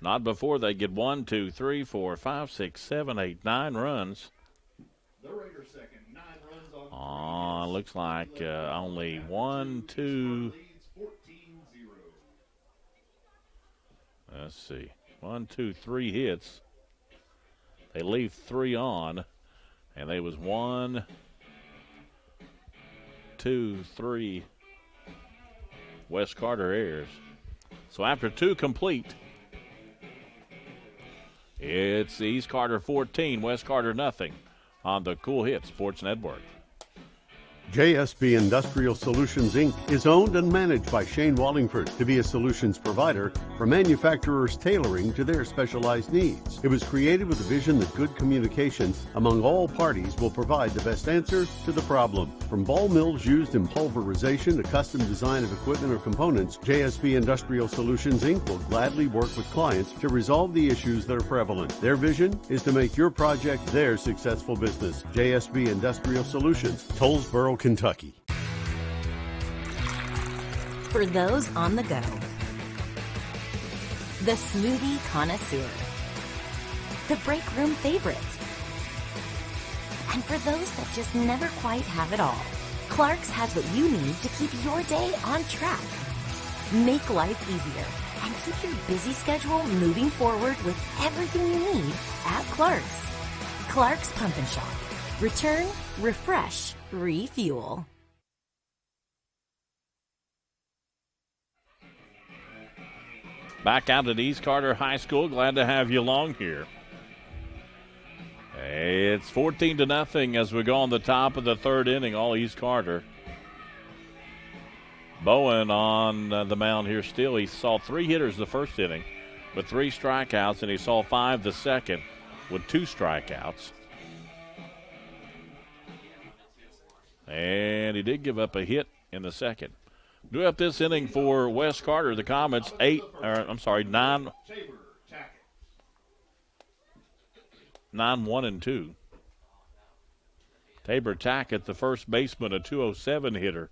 Not before they get 1, 2, 3, 4, 5, 6, 7, 8, 9 runs. The Raiders second, 9 runs on. Looks like only 1, 2. Let's see. 1, 2, 3 hits. They leave 3 on, and they was 1, 2, 3 Wes Carter errors. So after 2 complete, it's East Carter 14, West Carter nothing on the Cool Hit Sports Network. JSB Industrial Solutions, Inc. is owned and managed by Shane Wallingford to be a solutions provider for manufacturers tailoring to their specialized needs. It was created with the vision that good communication among all parties will provide the best answer to the problem. From ball mills used in pulverization to custom design of equipment or components, JSB Industrial Solutions, Inc. will gladly work with clients to resolve the issues that are prevalent. Their vision is to make your project their successful business. JSB Industrial Solutions, Tollsboro, Kentucky. For those on the go, the smoothie connoisseur, the break room favorite, and for those that just never quite have it all, Clark's has what you need to keep your day on track. Make life easier and keep your busy schedule moving forward with everything you need at Clark's. Clark's Pump and Shop. Return, refresh, refuel. Back out at East Carter High School. Glad to have you along here. It's 14-0 as we go on the top of the third inning, all East Carter. Bowen on the mound here still. He saw 3 hitters the first inning with 3 strikeouts, and he saw 5 the second with 2 strikeouts. And he did give up a hit in the second. Do up this inning for Wes Carter. The Comets 9 1-2. Tabor Tackett, the first baseman, a .207 hitter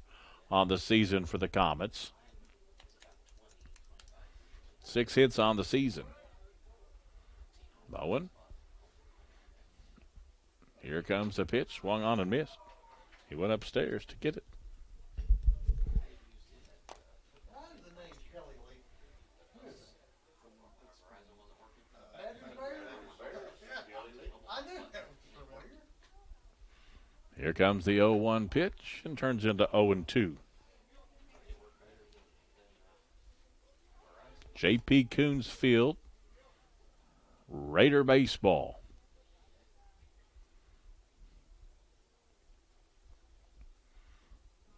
on the season for the Comets. 6 hits on the season. Bowen. Here comes the pitch. Swung on and missed. He went upstairs to get it. Here comes the 0-1 pitch and turns into 0-2. J.P. Coons Field, Raider baseball.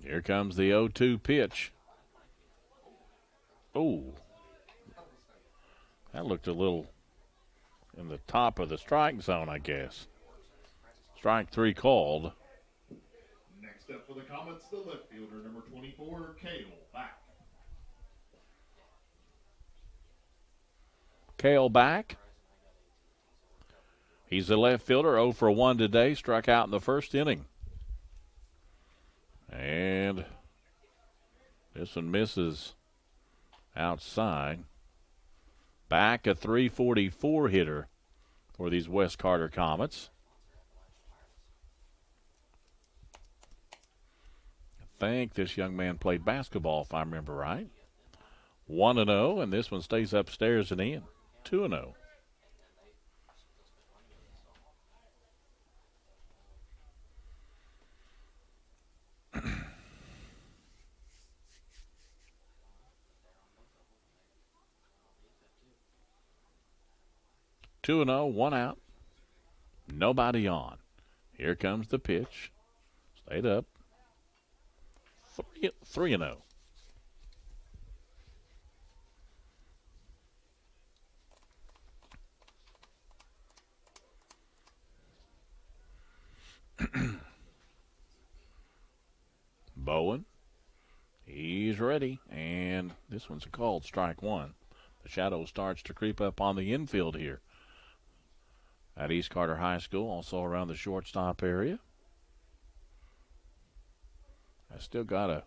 Here comes the 0-2 pitch. Oh, that looked a little in the top of the strike zone, I guess. Strike 3 called. Next up for the Comets, the left fielder, number 24, Cale Back. Cale Back. He's the left fielder, 0 for 1 today, struck out in the first inning. And this one misses outside. Back, a 344 hitter for these West Carter Comets. I think this young man played basketball, if I remember right. 1-0, and this one stays upstairs and in. 2-0. Two and 0, 1 out. Nobody on. Here comes the pitch. Stayed up. 3-0. Bowen. He's ready. And this one's a called strike 1. The shadow starts to creep up on the infield here at East Carter High School, also around the shortstop area. I still got a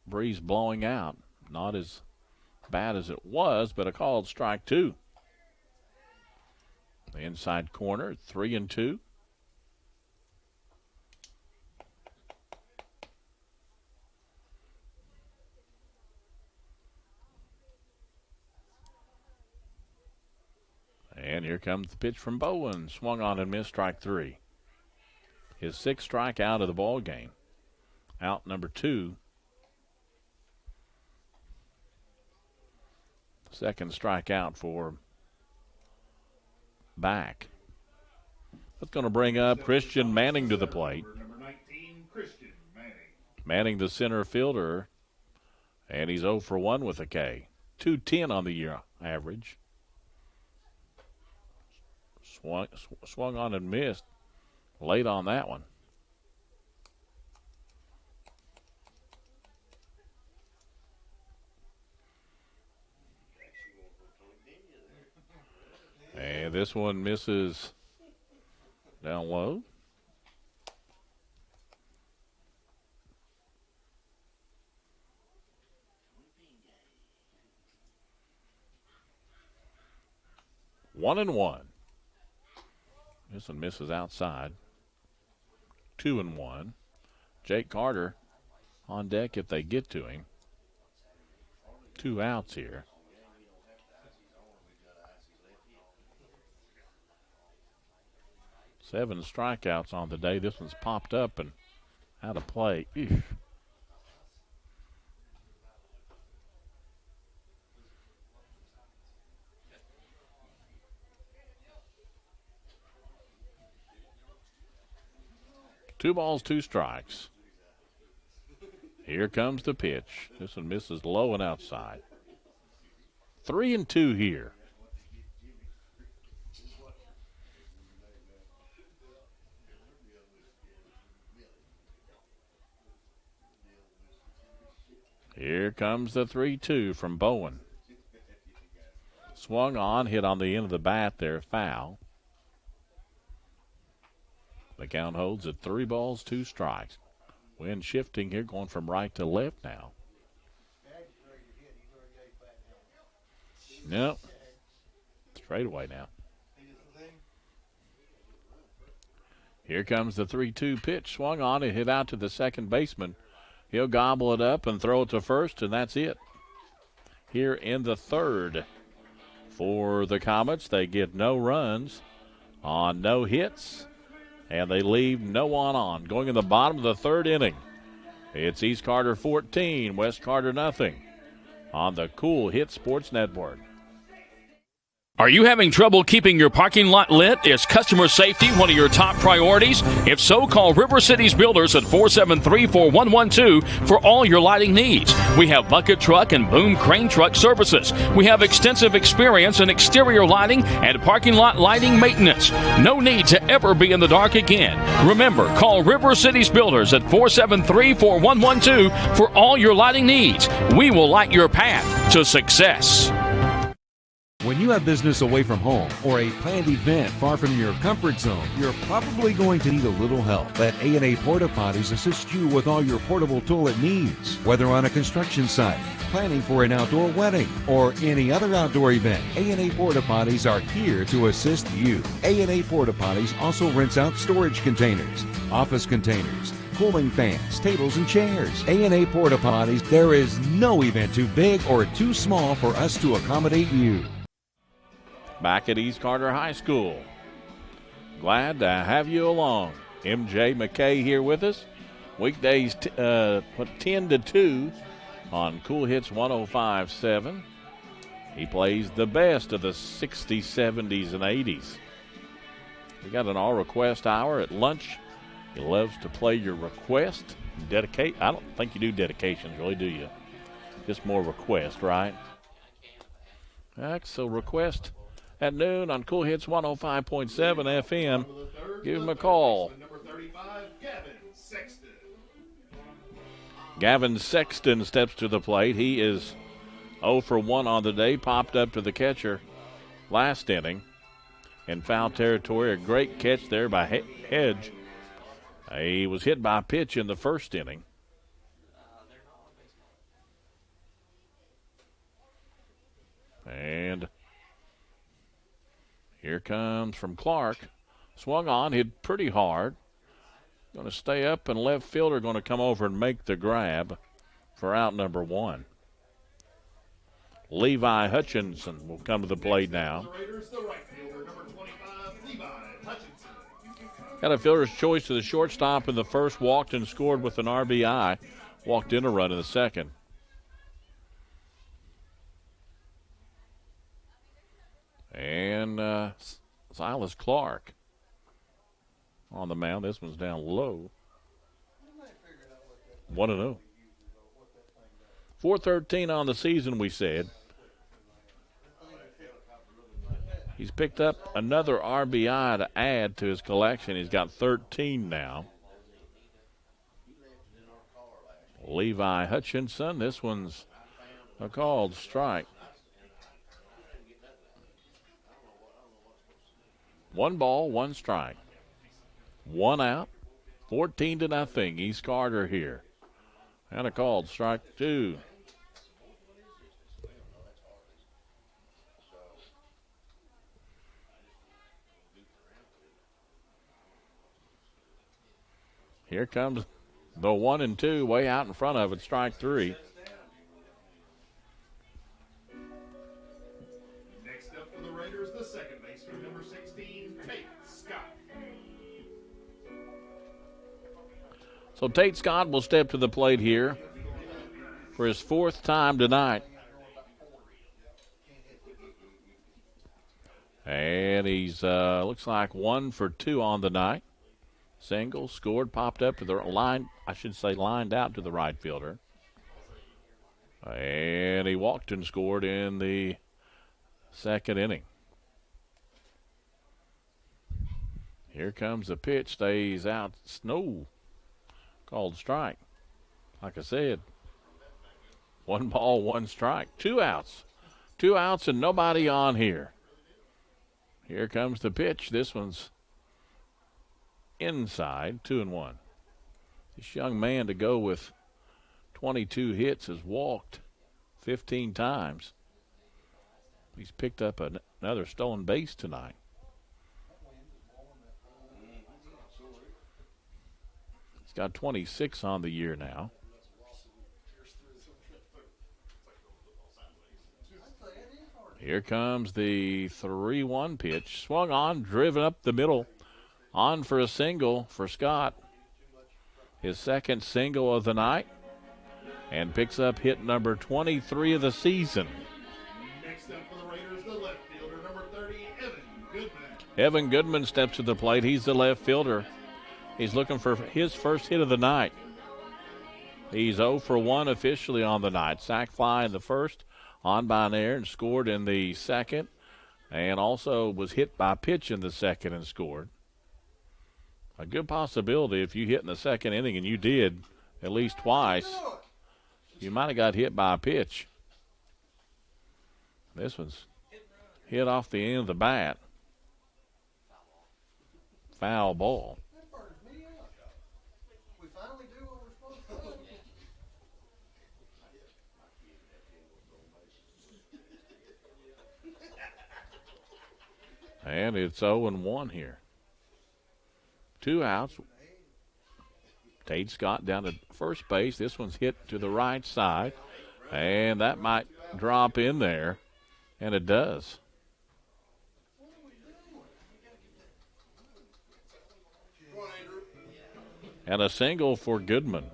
breeze blowing out. Not as bad as it was, but a called strike 2. The inside corner, 3-2. And here comes the pitch from Bowen. Swung on and missed, strike 3. His 6th strikeout of the ball game. Out number 2. Second strikeout for Back. That's going to bring up Christian Manning to the plate. Number 19, Christian Manning. Manning, the center fielder, and he's 0 for 1 with a K. 210 on the year average. Swung on and missed late on that one. And this one misses down low. One and 1. This one misses outside. 2-1. Jake Carter on deck if they get to him. 2 outs here. Seven strikeouts on the day. This one's popped up and out of play. Eesh. Two balls, 2 strikes. Here comes the pitch. This one misses low and outside. 3-2 here. Here comes the 3-2 from Bowen. Swung on, hit on the end of the bat there, foul. The count holds at 3 balls, 2 strikes. Wind shifting here, going from right to left now. No. Straight away now. Here comes the 3-2 pitch. Swung on and hit out to the second baseman. He'll gobble it up and throw it to first, and that's it. Here in the third for the Comets, they get no runs on no hits and they leave no one on. Going in the bottom of the third inning, it's East Carter 14, West Carter nothing on the Cool Hit Sports Network. Are you having trouble keeping your parking lot lit? Is customer safety one of your top priorities? If so, call River Cities Builders at 473-4112 for all your lighting needs. We have bucket truck and boom crane truck services. We have extensive experience in exterior lighting and parking lot lighting maintenance. No need to ever be in the dark again. Remember, call River Cities Builders at 473-4112 for all your lighting needs. We will light your path to success. When you have business away from home or a planned event far from your comfort zone, you're probably going to need a little help. Let A&A Porta Potties assist you with all your portable toilet needs. Whether on a construction site, planning for an outdoor wedding, or any other outdoor event, A&A Porta Potties are here to assist you. A&A Porta Potties also rents out storage containers, office containers, cooling fans, tables, and chairs. A&A Porta Potties, there is no event too big or too small for us to accommodate you. Back at East Carter High School. Glad to have you along. MJ McKay here with us. Weekdays 10 to 2 on Cool Hits 105.7. He plays the best of the 60s, 70s, and 80s. We got an all request hour at lunch. He loves to play your request. Dedicate. I don't think you do dedications, really, do you? Just more request, right? So request at noon on Cool Hits 105.7 FM. Give him a call. Gavin Sexton steps to the plate. He is 0 for 1 on the day. Popped up to the catcher last inning in foul territory. A great catch there by Hedge. He was hit by a pitch in the first inning. And here comes from Clark. Swung on, hit pretty hard. Going to stay up, and left fielder going to come over and make the grab for out number 1. Levi Hutchinson will come to the plate now. Got a fielder's choice to the shortstop in the first, walked and scored with an RBI. Walked in a run in the second. And Silas Clark on the mound. This one's down low. 1-0. 413 on the season, we said. He's picked up another RBI to add to his collection. He's got 13 now. Levi Hutchinson. This one's a called strike. 1 ball, 1 strike. 1 out. 14-0. East Carter here. And a called strike 2. Here comes the 1 and 2 way out in front of it. Strike 3. Next up for the Raiders, the second baseman, number 16, Tate Scott. So Tate Scott will step to the plate here for his 4th time tonight. And he's looks like 1 for 2 on the night. Single, scored, popped up to the line, lined out to the right fielder. And he walked and scored in the second inning. Here comes the pitch, stays out. Snow called strike. Like I said, 1 ball, 1 strike. 2 outs. 2 outs and nobody on here. Here comes the pitch. This one's inside, 2-1. This young man to go with 22 hits has walked 15 times. He's picked up another stolen base tonight. He's got 26 on the year now. Here comes the 3-1 pitch. Swung on, driven up the middle On for a single for Scott. His second single of the night. And picks up hit number 23 of the season. Next up for the Raiders, the left fielder, number 30, Evan Goodman. Evan Goodman steps to the plate. He's the left fielder. He's looking for his first hit of the night. He's 0 for 1 officially on the night. Sac fly in the first, on by an error, and scored in the second. And also was hit by pitch in the second and scored. A good possibility if you hit in the second inning, and you did at least twice, you might have got hit by a pitch. This one's hit off the end of the bat. Foul ball. And it's 0-1 here. 2 outs. Tate Scott down to first base. This one's hit to the right side. And that might drop in there. And it does. And a single for Goodman.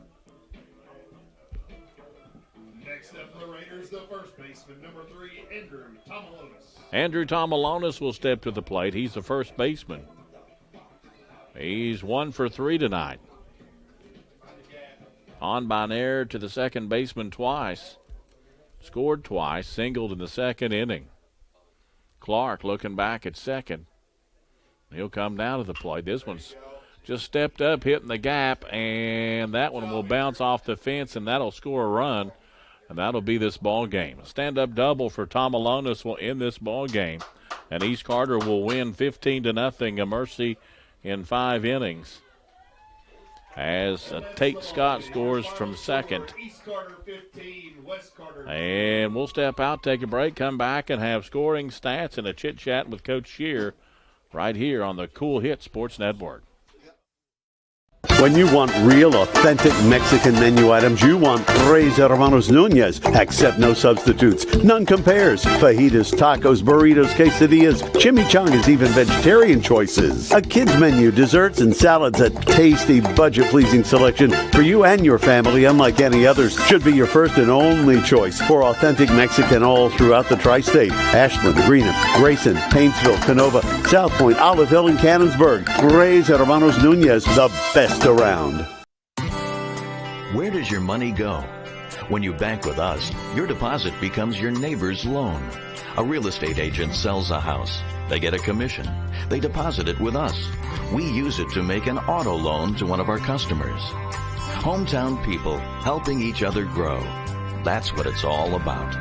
Next up for the Raiders, the first baseman, number 3, Andrew Tomalonis. Andrew Tomalonis will step to the plate. He's the first baseman. He's 1 for 3 tonight. On by an error to the second baseman twice. Scored twice, singled in the second inning. Clark looking back at second. He'll come down to the plate. This one's just stepped up, hitting the gap, and that one will bounce off the fence, and that'll score a run, and that'll be this ball game. A stand-up double for Tomalonis will end this ball game, and East Carter will win 15-0 a Mercy in 5 innings. As Tate Scott scores from second. And we'll step out, take a break, come back, and have scoring stats and a chit-chat with Coach Shear right here on the Cool Hit Sports Network. When you want real, authentic Mexican menu items, you want Tres Hermanos Nunez. Accept no substitutes. None compares. Fajitas, tacos, burritos, quesadillas, chimichangas, even vegetarian choices. A kids menu, desserts and salads, a tasty, budget-pleasing selection for you and your family, unlike any others. Should be your first and only choice for authentic Mexican all throughout the tri-state. Ashland, Greenham, Grayson, Paintsville, Canova, South Point, Olive Hill, and Cannonsburg. Tres Hermanos Nunez, the best around. Where does your money go? When you bank with us, your deposit becomes your neighbor's loan. A real estate agent sells a house. They get a commission. They deposit it with us. We use it to make an auto loan to one of our customers. Hometown people helping each other grow. That's what it's all about.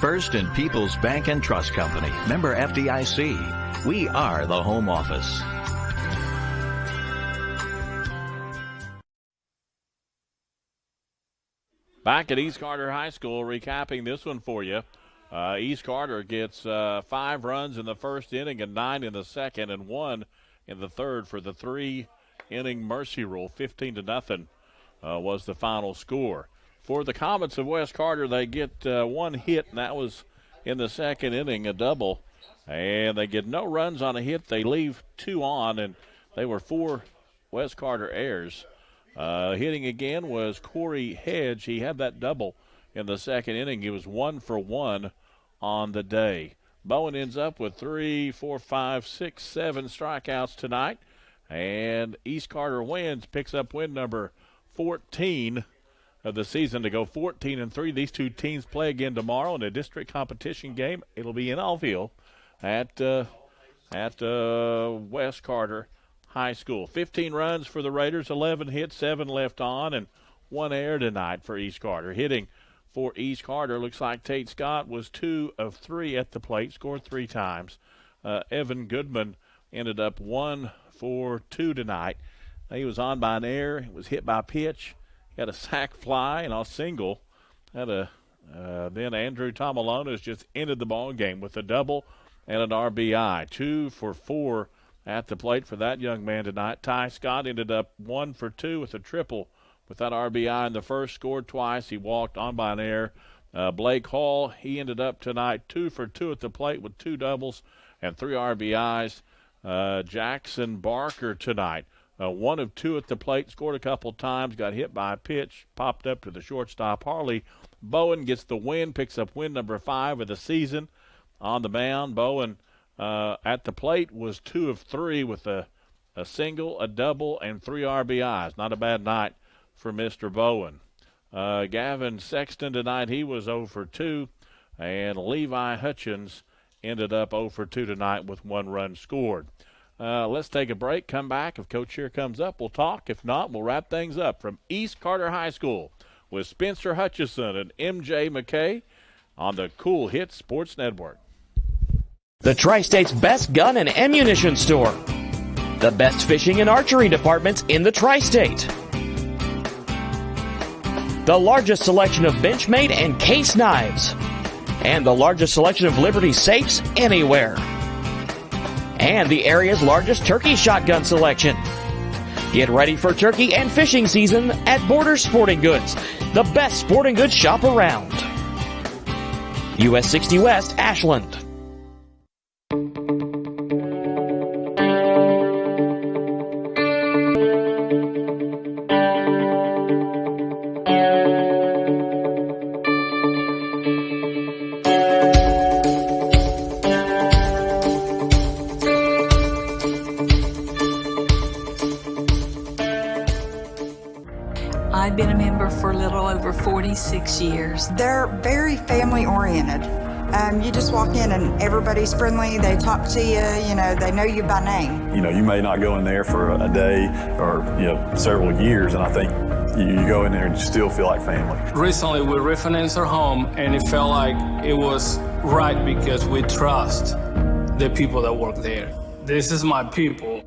First and People's Bank and Trust Company. Member FDIC. We are the home office. Back at East Carter High School, recapping this one for you. East Carter gets 5 runs in the first inning and 9 in the second and 1 in the third for the 3-inning Mercy rule. 15-0 was the final score. For the Comets of West Carter, they get 1 hit, and that was in the second inning, a double. And they get no runs on a hit. They leave 2 on, and they were 4 West Carter errors. Hitting again was Corey Hedge. He had that double in the second inning. He was 1 for 1 on the day. Bowen ends up with 3, 4, 5, 6, 7 strikeouts tonight. And East Carter wins, picks up win number 14 of the season to go 14-3. These two teams play again tomorrow in a district competition game. It'll be in Alville at West Carter High School. 15 runs for the Raiders, 11 hits, 7 left on, and 1 error tonight for East Carter. Hitting for East Carter, looks like Tate Scott was 2 of 3 at the plate, scored 3 times. Evan Goodman ended up 1 for 2 tonight. He was on by an error, he was hit by a pitch, he had a sac fly and a single. Then Andrew Tomalonis just ended the ball game with a double and an RBI. 2 for 4 at the plate for that young man tonight. Ty Scott ended up 1 for 2 with a triple with that RBI in the first, scored twice. He walked on by an error. Blake Hall, he ended up tonight 2 for 2 at the plate with 2 doubles and 3 RBIs. Jackson Barker tonight. 1 of 2 at the plate, scored a couple times, got hit by a pitch, popped up to the shortstop. Harley Bowen gets the win, picks up win number 5 of the season on the mound. Bowen at the plate was 2 of 3 with a single, a double, and 3 RBIs. Not a bad night for Mr. Bowen. Gavin Sexton tonight, he was 0 for 2, and Levi Hutchins ended up 0 for 2 tonight with 1 run scored. Let's take a break, come back. If Coach here comes up, we'll talk. If not, we'll wrap things up from East Carter High School with Spencer Hutchison and MJ McKay on the Cool Hits Sports Network. The Tri-State's best gun and ammunition store. The best fishing and archery departments in the Tri-State. The largest selection of Benchmade and case knives. And the largest selection of Liberty safes anywhere. And the area's largest turkey shotgun selection. Get ready for turkey and fishing season at Border Sporting Goods, the best sporting goods shop around. US 60 West, Ashland. I've been a member for a little over 46 years. They're very family oriented. You just walk in and everybody's friendly. They talk to you, they know you by name. You may not go in there for a day or, several years, and I think you go in there and you still feel like family. Recently, we refinanced our home, and it felt like it was right because we trust the people that work there. This is my people.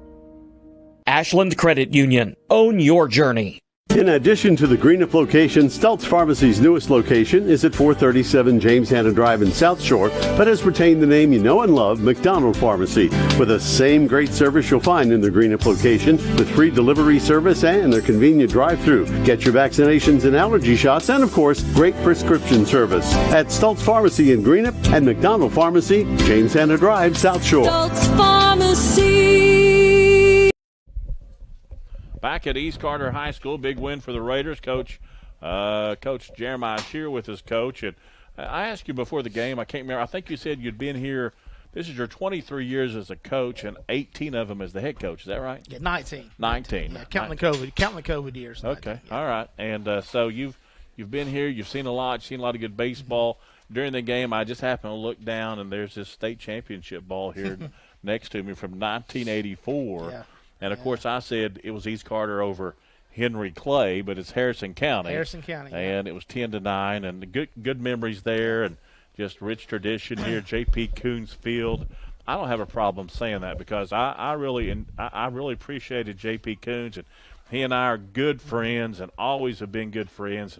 Ashland Credit Union. Own your journey. In addition to the Greenup location, Stultz Pharmacy's newest location is at 437 James Hanna Drive in South Shore, but has retained the name you know and love, McDonald Pharmacy, with the same great service you'll find in the Greenup location, with free delivery service and their convenient drive-thru. Get your vaccinations and allergy shots, and of course, great prescription service at Stultz Pharmacy in Greenup and McDonald Pharmacy, James Hanna Drive, South Shore. Stultz Pharmacy. Back at East Carter High School, big win for the Raiders. Coach Jeremiah Shear with his coach. And I asked you before the game, I can't remember, I think you said you'd been here, this is your 23 years as a coach and 18 of them as the head coach. Is that right? Yeah, 19. 19. Yeah, counting the COVID years. Okay, 19, yeah. All right. And so you've been here, you've seen a lot of good baseball. Mm-hmm. During the game, I just happened to look down, and there's this state championship ball here next to me from 1984. Yeah. And, of course, I said it was East Carter over Henry Clay, but it's Harrison County. Harrison County, and it was 10-9, and good memories there, and just rich tradition here. J.P. Coons Field. I don't have a problem saying that because I really appreciated J.P. Coons, and he and I are good friends and always have been good friends.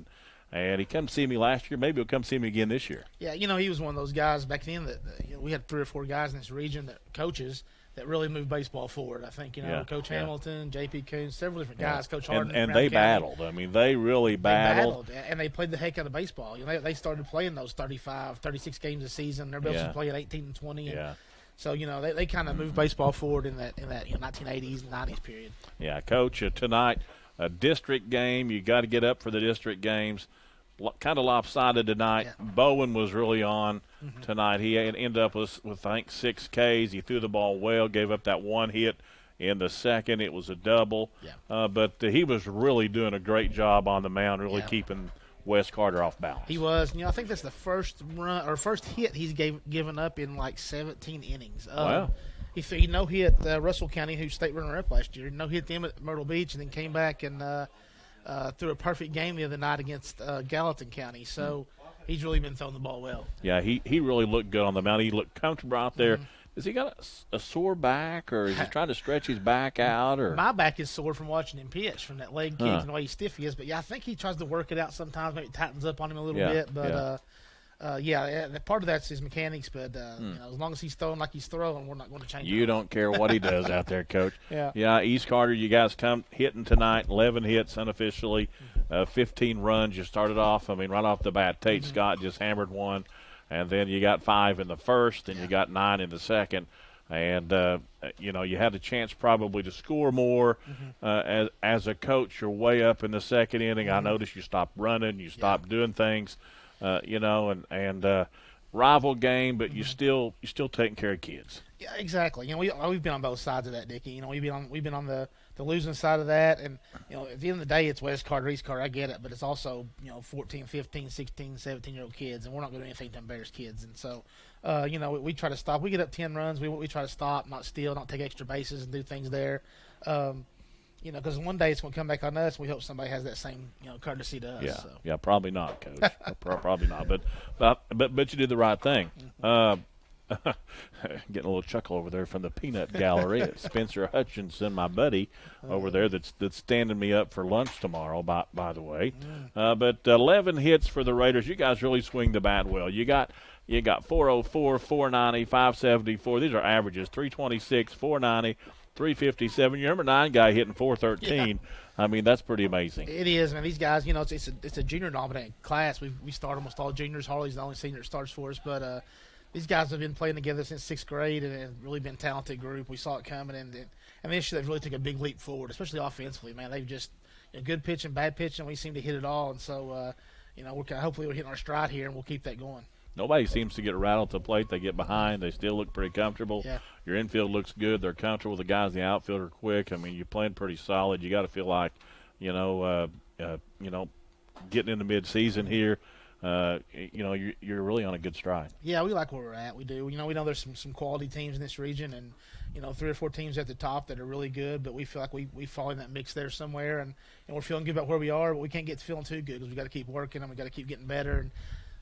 And he come see me last year. Maybe he'll come see me again this year. Yeah, he was one of those guys back then that we had 3 or 4 guys in this region that coaches that really moved baseball forward. I think, Coach Hamilton, J.P. Coons, several different guys, Coach Harden. And they battled. I mean, they really battled. And they played the heck out of baseball. They started playing those 35, 36 games a season. They're both playing 18 and 20. And so, they kind of moved baseball forward in that 1980s and 90s period. Yeah, Coach, tonight, a district game. You got to get up for the district games. Kind of lopsided tonight. Yeah. Bowen was really on tonight. He ended up with I think 6 Ks. He threw the ball well, gave up that 1 hit in the second. It was a double. Yeah. But he was really doing a great job on the mound, really keeping West Carter off balance. He was. I think that's the first hit he's given up in like 17 innings. Wow. He no-hit Russell County, who's state runner-up last year. No-hit them at Myrtle Beach, and then came back and threw a perfect game the other night against Gallatin County. So he's really been throwing the ball well. Yeah, he really looked good on the mound. He looked comfortable out there. Has he got a sore back, or is he trying to stretch his back out? Or my back is sore from watching him pitch, from that leg kick and the way stiff he is. But, I think he tries to work it out sometimes. Maybe it tightens up on him a little bit. But, part of that's his mechanics. But, as long as he's throwing like he's throwing, we're not going to change it. You don't care what he does out there, Coach. Yeah, East Carter, you guys come hitting tonight, 11 hits unofficially, 15 runs. You started off, right off the bat, Tate Scott just hammered one. And then you got 5 in the first, and you got 9 in the second. And, you had a chance probably to score more. As a coach, you're way up in the second inning. I noticed you stopped running. You stopped doing things, and rival game, but you still taking care of kids. Yeah, exactly. We've been on both sides of that, Dickie. We've been on the losing side of that, and at the end of the day, it's West Carter, East Carter. I get it, but it's also 14, 15, 16, 17-year-old kids, and we're not going to do anything to embarrass kids. And so, we try to stop. We get up 10 runs, we try to stop, not steal, not take extra bases, and do things there. Because one day it's going to come back on us. We hope somebody has that same courtesy to us. Yeah, so. yeah, probably not, Coach. Probably not. But you did the right thing. Getting a little chuckle over there from the peanut gallery. Spencer Hutchinson, my buddy over there, that's standing me up for lunch tomorrow. By the way, but 11 hits for the Raiders. You guys really swing the bat well. You got 404, 490, 574. These are averages. 326, 490, 357. Your number 9 guy hitting 413. Yeah. I mean, that's pretty amazing. It is, man. These guys, it's a junior dominant class. We start almost all juniors. Harley's the only senior that starts for us, but. These guys have been playing together since 6th grade and really been a talented group. We saw it coming, and this year they've really took a big leap forward, especially offensively. Man, they've just good pitching, bad pitching. We seem to hit it all, and so hopefully we're hitting our stride here, and we'll keep that going. Nobody seems to get rattled at the plate. They get behind. They still look pretty comfortable. Yeah. Your infield looks good. They're comfortable. The guys in the outfield are quick. I mean, you're playing pretty solid. You got to feel like, getting into mid-season here. You're really on a good stride. Yeah, we like where we're at. We do. We know there's some quality teams in this region, and 3 or 4 teams at the top that are really good. But we feel like we fall in that mix there somewhere, and we're feeling good about where we are. But we can't get feeling too good because we got to keep working and we got to keep getting better. And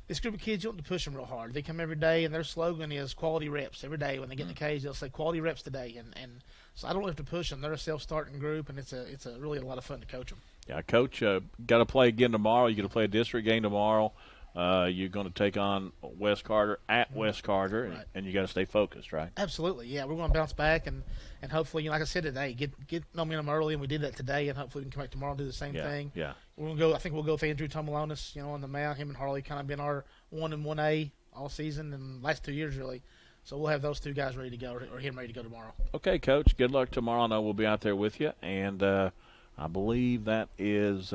this group of kids, you don't have to push them real hard. They come every day, and their slogan is quality reps. Every day when they get in the cage, they'll say quality reps today, and so I don't really have to push them. They're a self-starting group, and it's really a lot of fun to coach them. Yeah, Coach, got to play again tomorrow. You're going to play a district game tomorrow. You're going to take on West Carter at West Carter, right. and you got to stay focused, right? Absolutely, yeah. We're going to bounce back, and hopefully, like I said today, get momentum early, and we did that today, and hopefully we can come back tomorrow and do the same thing. Yeah. We're going to go. I think we'll go with Andrew Tomalonis, on the mound. Him and Harley kind of been our 1 and 1A all season and last 2 years really. So we'll have those 2 guys ready to go, or him ready to go tomorrow. Okay, Coach. Good luck tomorrow. I know we'll be out there with you, and I believe that is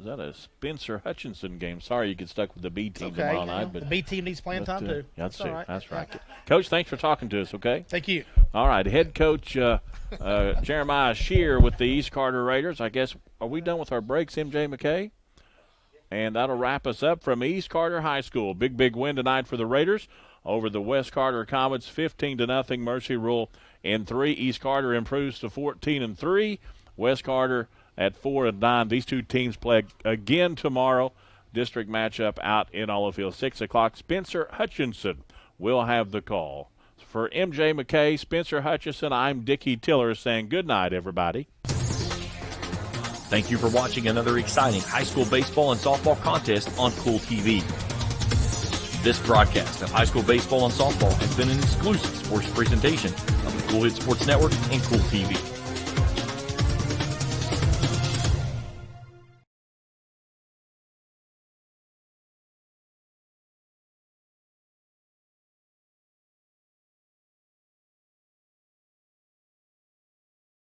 is that a Spencer Hutchinson game? Sorry you get stuck with the B team tomorrow night. But the B team needs playing time too. That's all right. That's right. Coach, thanks for talking to us, okay? Thank you. All right, head coach Jeremiah Shear with the East Carter Raiders. I guess, are we done with our breaks, MJ McKay? And that'll wrap us up from East Carter High School. Big win tonight for the Raiders over the West Carter Comets, 15-0 Mercy Rule in 3. East Carter improves to 14-3. West Carter at 4-9. These 2 teams play again tomorrow. District matchup out in Olivefield, 6 o'clock. Spencer Hutchinson will have the call. For MJ McKay, Spencer Hutchinson, I'm Dickie Tiller saying good night, everybody. Thank you for watching another exciting high school baseball and softball contest on Cool TV. This broadcast of high school baseball and softball has been an exclusive sports presentation of the Cool Hit Sports Network and Cool TV.